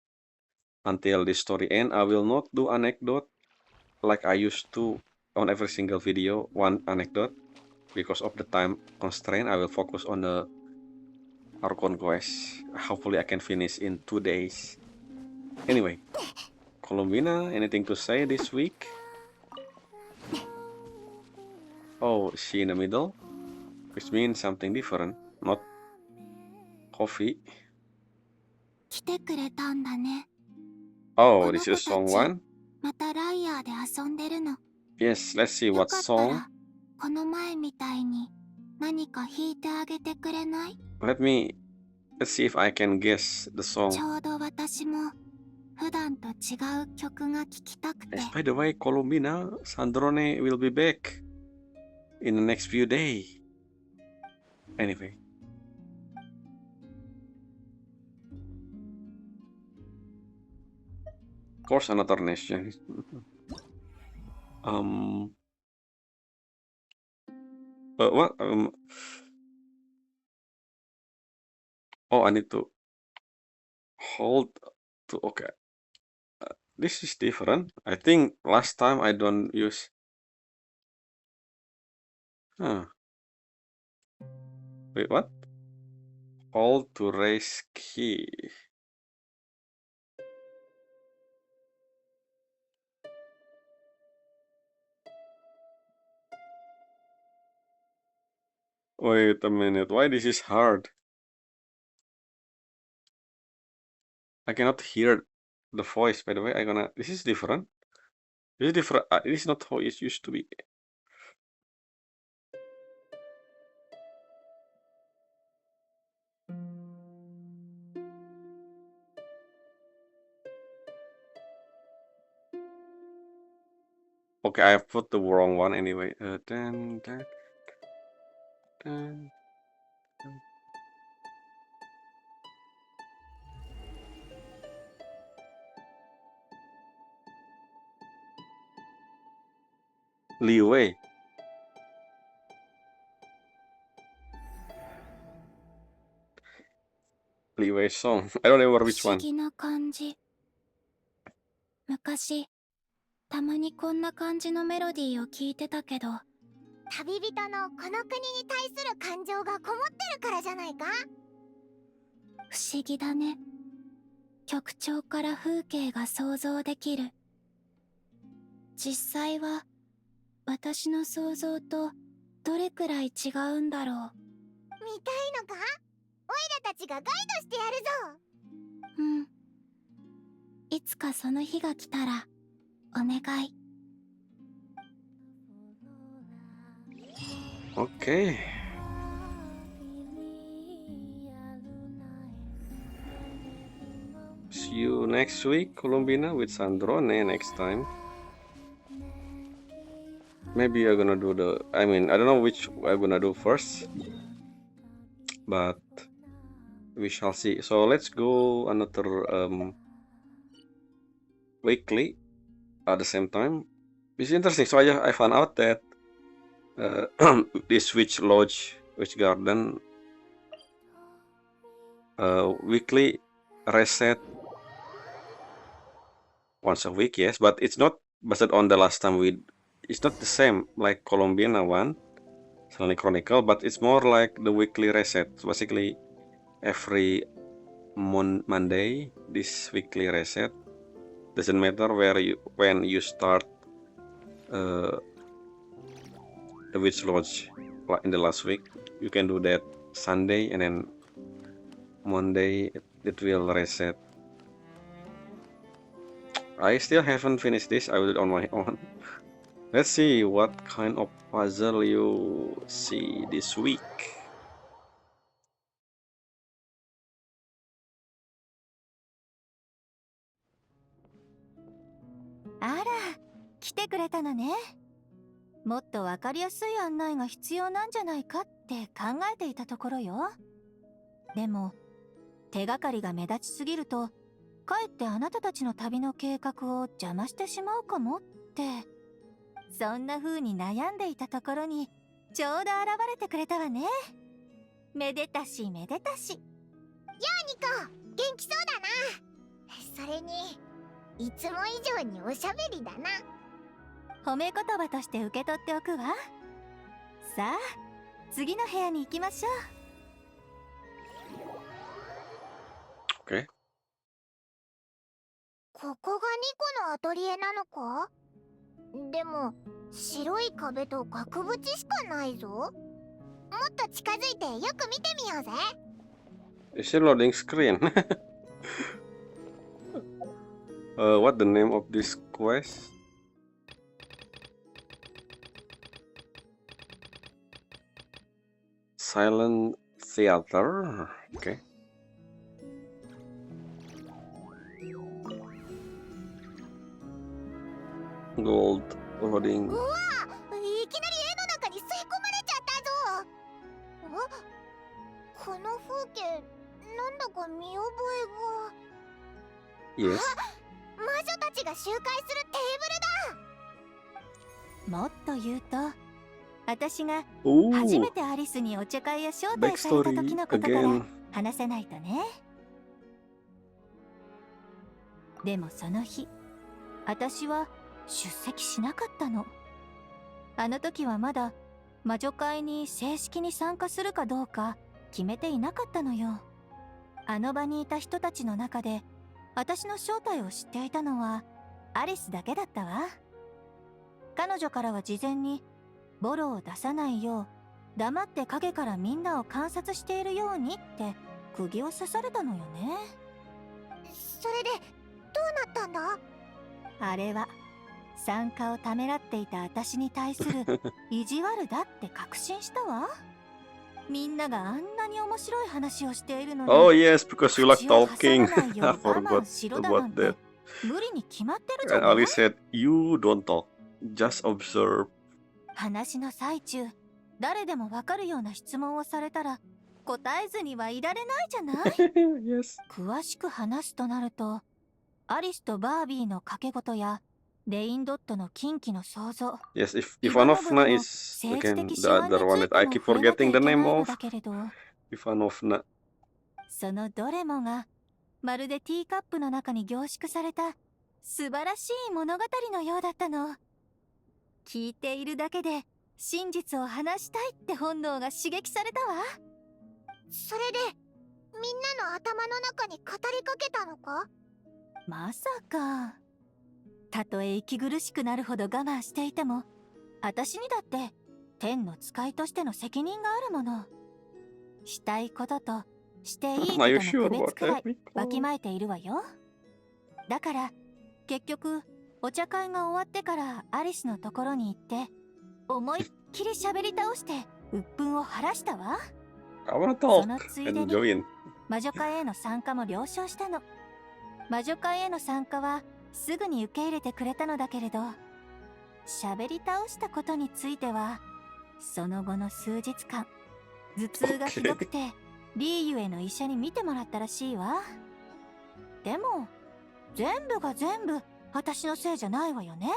until this story end, I will not do anecdote like I used to on every single video, one anecdote. Because of the time constraint, I will focus on the Archon quest. Hopefully I can finish in 2 days. Anyway, Columbina, anything to say this week? Oh, she in the middle? Which means something different, not coffee. Oh, this is song 1? Yes, let's see what song. Let's see if I can guess the song. Yes, by the way, Columbina, Sandrone will be back in the next few days. Anyway. Of course, another nation. What? Oh, I need to hold to. Okay. This is different. I think last time I don't use. Huh. Wait, what? Hold to raise key. Wait a minute. Why this is hard? I cannot hear the voice. By the way, This is different. This is different. This is not how it used to be. Okay, I put the wrong one anyway. Leeway. Leeway song. I don't remember which one. 昔たまにこんな感じのメロディーを聞いてたけど、旅人のこの国に対する感情がこもってるからじゃないか？不思議だね。曲調から風景が想像できる。実際は私の想像とどれくらい違うんだろう。見たいのか？オイラたちがガイドしてやるぞ。うん。いつかその日が来たらお願い。Okay. See you next week, Columbina, with Sandrone next time. Maybe you're gonna do I don't know which I'm gonna do first, but we shall see. So let's go another weekly at the same time. It's interesting. So I found out that this Witch Lodge, Witch Garden weekly reset once a week, yes, but it's not based on the last time it's not the same like Colombian one, Selenic Chronicle, but it's more like the weekly reset. So basically, every Monday, this weekly reset doesn't matter when you start the Witch Lodge in the last week. You can do that Sunday, and then Monday it will reset. I still haven't finished this. I will do it on my own. Let's see what kind of puzzle you see this week. あら、来てくれたのね。もっとわかりやすい案内が必要なんじゃないかって考えていたところよ。でも、手がかりが目立ちすぎると、かえってあなたたちの旅の計画を邪魔してしまうかもって、そんな風に悩んでいたところに、ちょうど現れてくれたわね。めでたしめでたし。やあ、ニコ、元気そうだな。それに、いつも以上におしゃべりだな。褒め言葉として受け取っておくわ。さあ、次の部屋に行きましょう。Okay. ここがニコのアトリエなのか？でも、白い壁と額縁しかないぞ。もっと近づいてよく見てみようぜ。Is it loading screen? What the name of this quest? Silent Theater. Okay. Gold loading. うわ、いきなり絵の中に吸い込まれちゃったぞ。この風景、なんだか見覚えが。Yes. 魔女たちが集会するテーブルだ。もっと言うと、私が初めてアリスにお茶会へ招待された時のことから話せないとね。でもその日、私は出席しなかったの。あの時はまだ魔女会に正式に参加するかどうか決めていなかったのよ。あの場にいた人たちの中で私の正体を知っていたのはアリスだけだったわ。彼女からは事前にボロを出さないよう黙って影からみんなを観察しているようにって釘を刺されたのよね。それでどうなったんだ？あれは参加をためらっていた私に対する意地悪だって確信したわ。みんながあんなに面白い話をしているのに、Oh yes, because you like 口を挟 talking. まないよ I う我 forgot 慢しろだなん about て that. 無理に決まってるじゃ And ない？ Ali said, "You don't talk, just observe." 話の最中、誰でもわかるような質問をされたら答えずにはいられないじゃない？ Yes. 詳しく話すとなると、アリスとバービーの賭け事やレインドットの禁忌の想像、 Yes, if Ivanovna is 政治 again 的 the 手腕 other に one つい that て I も keep 触れなきゃ forgetting い the けない name の of だけれど、 Ivanovna. そのどれもがまるでティーカップの中に凝縮された素晴らしい物語のようだったの。聞いているだけで真実を話したいって本能が刺激されたわ。それでみんなの頭の中に語りかけたのか？まさか。たとえ息苦しくなるほど我慢していても、私にだって天の使いとしての責任があるもの。したいこととしていいことの Are you 区 sure 別 about くら that, いわきまえているわよ。だから結局お茶会が終わってからアリスのところに行って思いっきり喋り倒して鬱憤を晴らしたわ。 I wanna その talk ついで and に join. 魔女会への参加も了承したの。魔女会への参加はすぐに受け入れてくれたのだけれど、喋り倒したことについてはその後の数日間頭痛がひどくてリーユへの医者に診てもらったらしいわ。でも全部が全部私のせいじゃないわよね。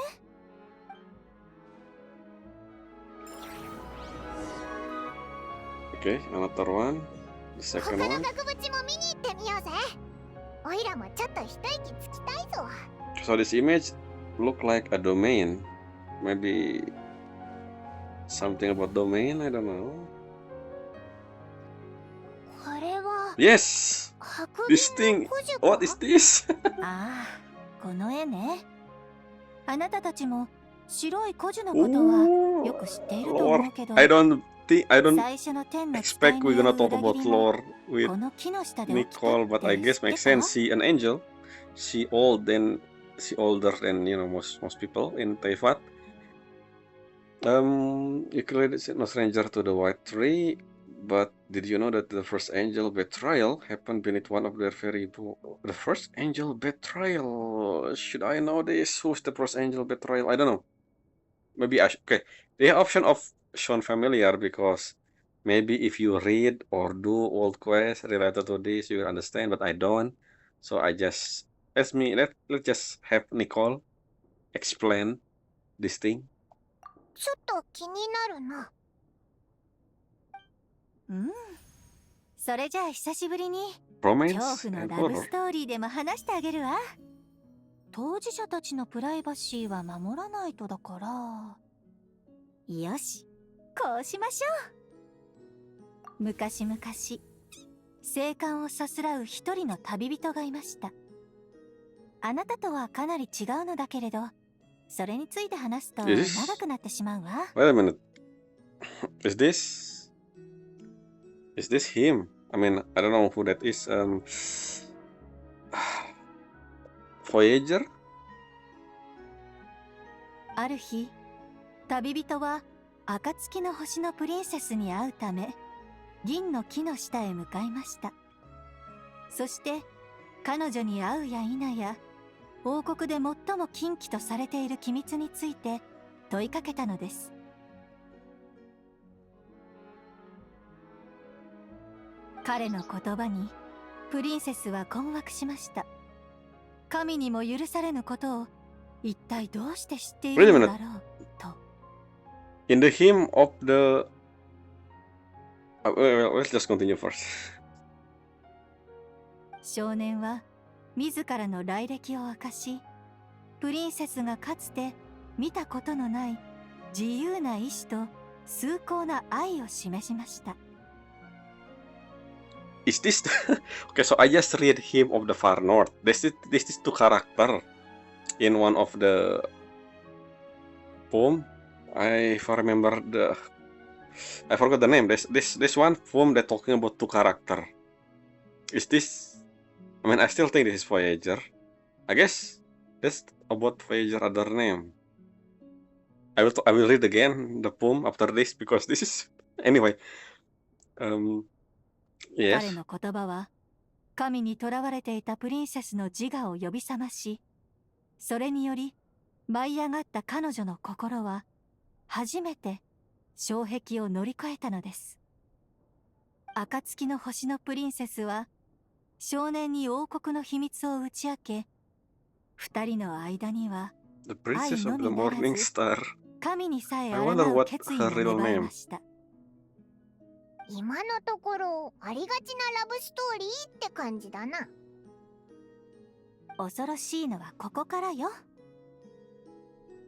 Okay, another one. The 他 second の one. 額縁も見に行ってみようぜ。おいらもちょっと一息つきたいぞ。So this image look like a domain. Maybe something about domain, I don't know. これは Yes! 白 This 銀 thing! の古樹 What is this? ああ、この絵ね。あなたたちも白い古樹のことは Ooh, よく知っていると lore. 思うけど、 I don't don't 最初の天の使 expect い we're によ gonna る talk 裏 about 切りも lore with この木の下で起きたっ Nicole, but I て guess 知っ makes てた？ sense. She an angel. She older than most people in Teyvat. You clearly no stranger to the white tree, but did you know that the first angel betrayal happened beneath one of their very the first angel betrayal? Should I know this? Who's the first angel betrayal? I don't know. Maybe okay. The option of shown familiar because maybe if you read or do old quests related to this, you will understand. But I don't, so I just let's just have Nicole explain this thing. ちょっと気になるな。うん。それじゃあ久しぶりに Romance 恐怖の and ラブ horror. ストーリーでも話してあげるわ。当事者たちのプライバシーは守らないとだから。よし、こうしましょう。昔々、生還をさすらう一人の旅人がいました。あなたとはかなり違うのだけれど、それについて話すと Is 長くなってしまうわ。 Wait a minute. Is this him? I mean, I don't know who that is. Voyager? ある日、旅人は暁の星のプリンセスに会うため、銀の木の下へ向かいました。そして彼女に会うや否や、王国で最も禁忌とされている機密について問いかけたのです。彼の言葉にプリンセスは困惑しました。神にも許されぬことを一体どうして知っているのだろうと。In the hymn of the let's just continue first. 少年は自らの来歴を明かし、プリンセスがかつて見たことのない自由な意志と崇高な愛を示しました。Is this okay? So I just read hymn of the Far North. This is two character in one of the poem. I remember I forgot the name. This one poem that talking about two character. Is this? I mean, I still think this is Voyager. I guess that's about Voyager other name. I will read again the poem after this because this is anyway. Yes. 彼の言葉は神に囚われていたプリンセスの自我を呼び覚まし、それにより舞い上がった彼女の心は初めて障壁を乗り越えたのです。暁の星のプリンセスは少年に王国の秘密を打ち明け、二人の間には The Princess of the Morning Star. 神にさえ I 抗 wonder う what 決意 her が real 芽生え name. ました。今のところありがちなラブストーリーって感じだな。恐ろしいのはここからよ。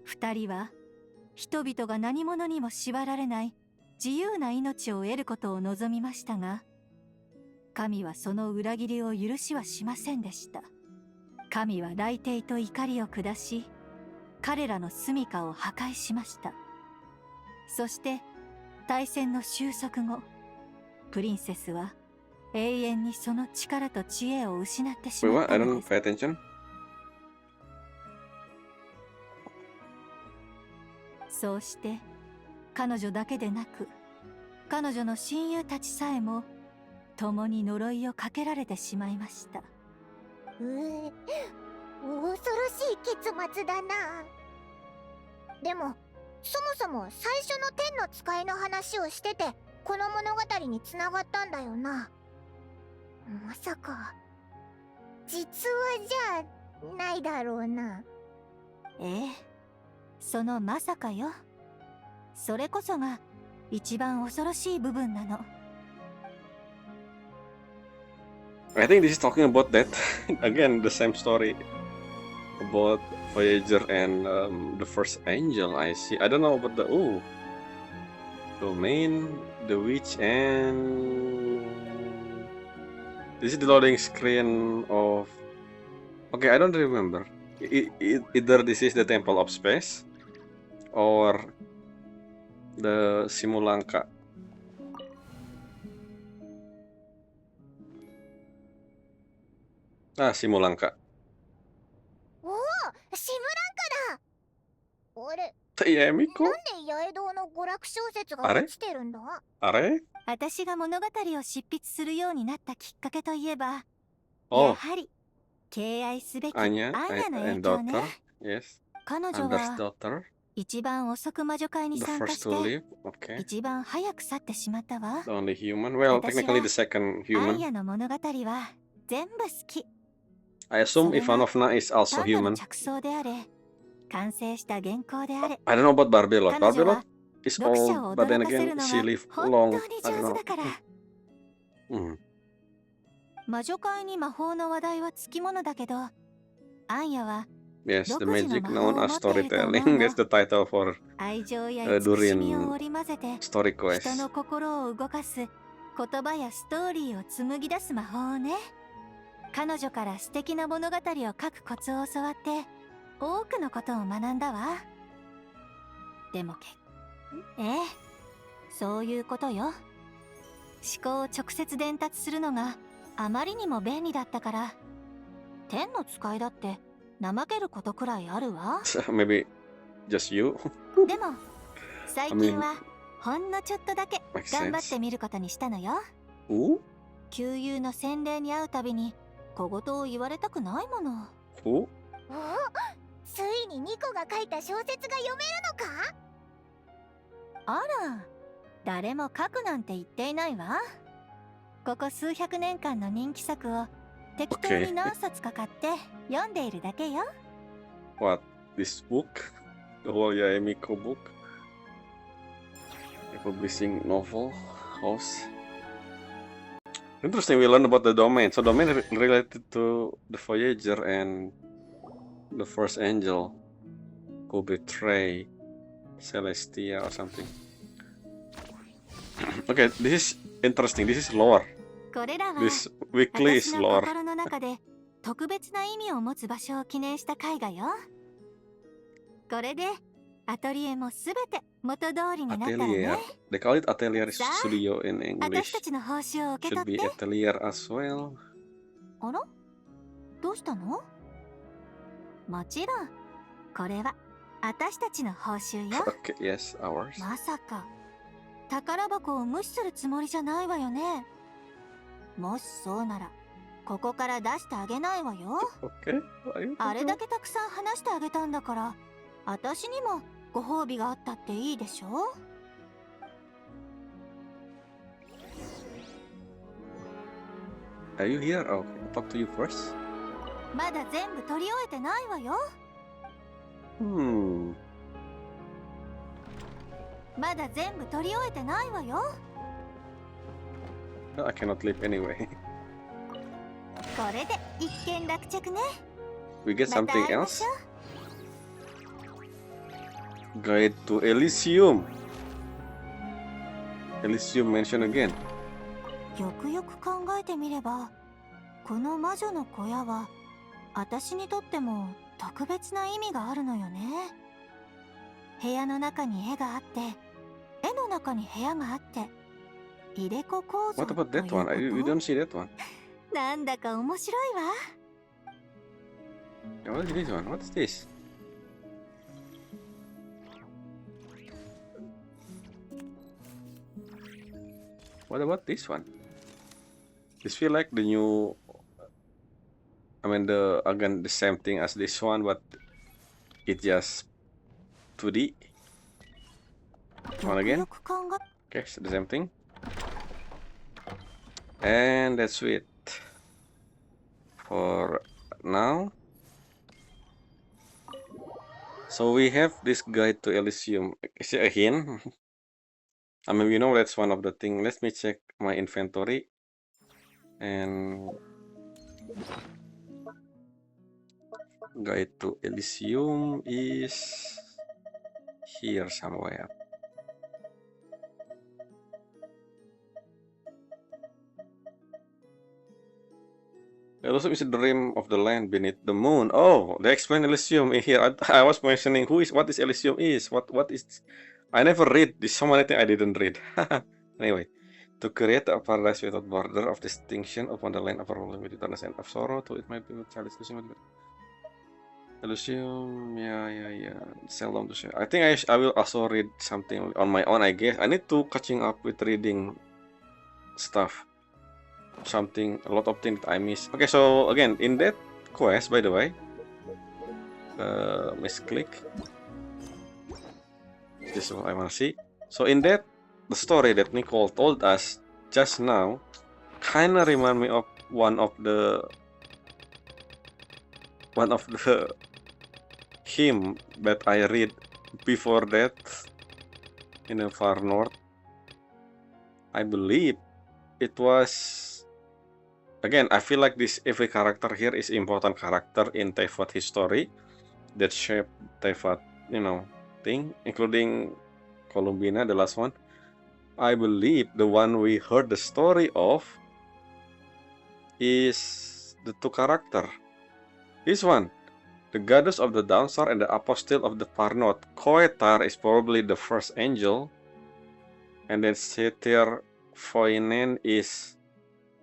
二人は人々が何者にも縛られない自由な命を得ることを望みましたが、神はその裏切りを許しはしませんでした。神は雷霆と怒りを下し、彼らの住処を破壊しました。そして大戦の収束後、プリンセスは永遠にその力と知恵を失ってし Wait, まっ what? I た don't のです。 pay attention. そうして彼女だけでなく、彼女の親友たちさえも共に呪いをかけられてしまいました。恐ろしい結末だな。でもそもそも最初の天の使いの話をしててこの物語につながったんだよな。まさか実話じゃないだろうな。ええ、そのまさかよ。それこそが一番恐ろしい部分なの。I think this is talking about that again, the same story about Voyager and the first angel. I see. I don't know about the domain, the witch, and this is the loading screen of. Okay, I don't remember. Either this is the Temple of Space or the Simulanka. Ah, Simulanka. おお、シムランカだ。あれ、 Yemiko? なんで八重堂の娯楽小説があれ落ちてるんだ？ Are? 私が物語を執筆するようになったきっかけといえば、や Oh, はり敬愛すべき Anya アンヤの影 and 響ね。 daughter. Yes. 彼女 Anders は daughter. 一番遅く魔女会に The 参加 first し to て leave. Okay. 一番早く去ってしまったわ。 The only human. Well, 私は technically the second アン human. ヤの物語は全部好き。 I assume それが Ivanovna is also バンドの human. 着想であれ、完成した原稿であれ、 I don't know about Barbelot. 彼女は Barbelot is 読者 old, を but then 驚かせる again, の she が lived 本 long. 当に I don't 上手 know. だから。 Mm. 魔女会に魔法の話題はつきものだけど、アンヤは Yes, the 独自の magic 魔 known 法を as 持っていると思う storytelling. の。 That's the title for 愛情や慈しみを織り交ぜて story 人 quest. の心を動かす言葉やストーリーを紡ぎ出す魔法をね。彼女から素敵な物語を書くコツを教わって多くのことを学んだわ。でもええ、そういうことよ。思考を直接伝達するのがあまりにも便利だったから、天の使いだって怠けることくらいあるわ。 Maybe just you. でも最近はほんのちょっとだけ Makes 頑張って sense. みることにしたのよ。 Who? 旧友の洗礼に会うたびに小言を言われたくないもの。 Who? おお、ついにニコが書いた小説が読めるのか？あら、誰も書くなんて言っていないわ。ここ数百年間の人気作を適当に何冊か買って読んでいるだけよ。 What? This book? The whole Yaemiko book? A publishing novel house? Interesting, we learned about the domain. So domain related to the Voyager and the first angel who betray Celestia or something. Okay, this is interesting. This is lore. これらは This weekly 私 is の lore. 心の中で特別な意味を持つ場所を記念した絵画よ。これでアトリエもすべて元通りになったらね。 Atelier. They call it atelier さあ、 studio in 私 English. たちの報酬を受け Should 取っ be て。 atelier as well. あら、どうしたの？もちろんこれは私たちの報酬よ。 Okay, yes, ours. まさか宝箱を無視するつもりじゃないわよね。もしそうならここから出してあげないわよ。 Okay. あれだけたくさん話してあげたんだから、私にもご褒美があったっていいでしょ。 Are you here? Okay, I'll talk to you first. まだ全部取り終えてないわよ。 まだ全部取り終えてないわよ。 I cannot leave anyway. これで一件落着ね。 We get また会 something いまし else? ょう。 Guide to Elysium. Elysium mentioned again. よくよく考えてみれば、この魔女の小屋は私にとっても特別な意味があるのよね。部屋の中に絵があって、絵の中に部屋があって、入れ子構造 What と about いう that こ one? You と。 don't see that one. なんだか面白いわ。 What is this one? What is this? What about this one? This feel like the new. I mean, again the same thing as this one, but it just 2D. よ One く again. よく考え、 Okay, so the same thing. And that's it for now. So we have this guide to Elysium. Is it a hint? I mean, we know that's one of the things. Let me check my inventory. And Guide to Elysium is here somewhere. Elysium is a dream of the land beneath the moon. Oh, they explain Elysium in here. I was mentioning what is Elysium is. What is? I never read. There's so many things I didn't read. Anyway, to create a paradise without border of distinction upon the land of our with eternal sense of sorrow, to it might be with childish Elysium, yeah. Seldom to share. I think I will also read something on my own. I guess I need to catching up with reading stuff. A lot of things I miss. Okay, so again, in that quest, by the way, misclick. This is what I want to see. So in that, the story that Nicole told us just now, kind of remind me of one of the hymn that I read before that in the far north. I believe it was. Again, I feel like every character here is important character in Teyvat history that shaped Teyvat, thing, including Columbina, the last one. I believe the one we heard the story of is the two character. This one, the goddess of the Downstar and the apostle of the Far North. Koetar is probably the first angel, and then Setir Foinen is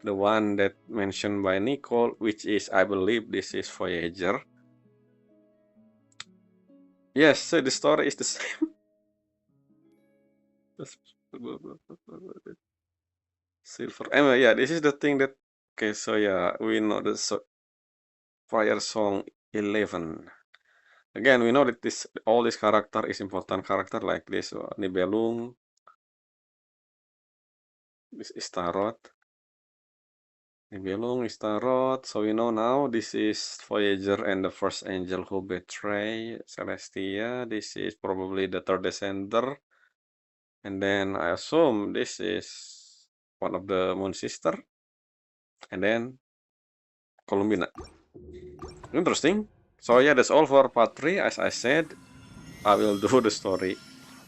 the one that mentioned by Nicole, which is, I believe, this is Voyager. Yes, so the story is the same. Silver. Anyway, yeah, this is the thing that. Okay, so yeah, we know the Fire Song 11. Again, we know that all this character is important character like this Nibelung, this Istaroth. Nibelung, Istaroth. So we know now this is Voyager and the first angel who betray Celestia. This is probably the third descender. And then I assume this is one of the Moon Sister. And then Columbina. Interesting. So yeah, that's all for part 3. As I said, I will do the story.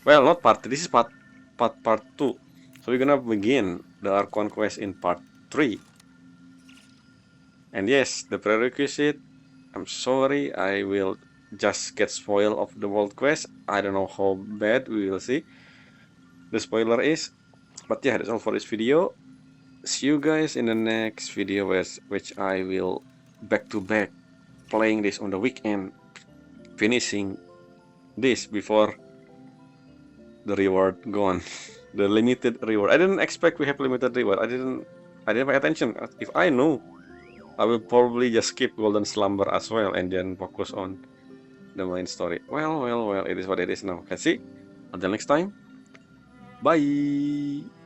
Well, not part 3. This is part 2. So we're gonna begin the Archon quest in part 3. And yes, the prerequisite, I'm sorry, I will just get spoiled of the world quest. I don't know how bad, we will see. The spoiler is. But yeah, that's all for this video. See you guys in the next video which I will back to back playing this on the weekend, finishing this before the reward gone. The limited reward. I didn't expect we have limited reward. I didn't pay attention. If I knew, I will probably just skip Golden Slumber as well and then focus on the main story. Well, it is what it is now. Can see. Until next time. Bye.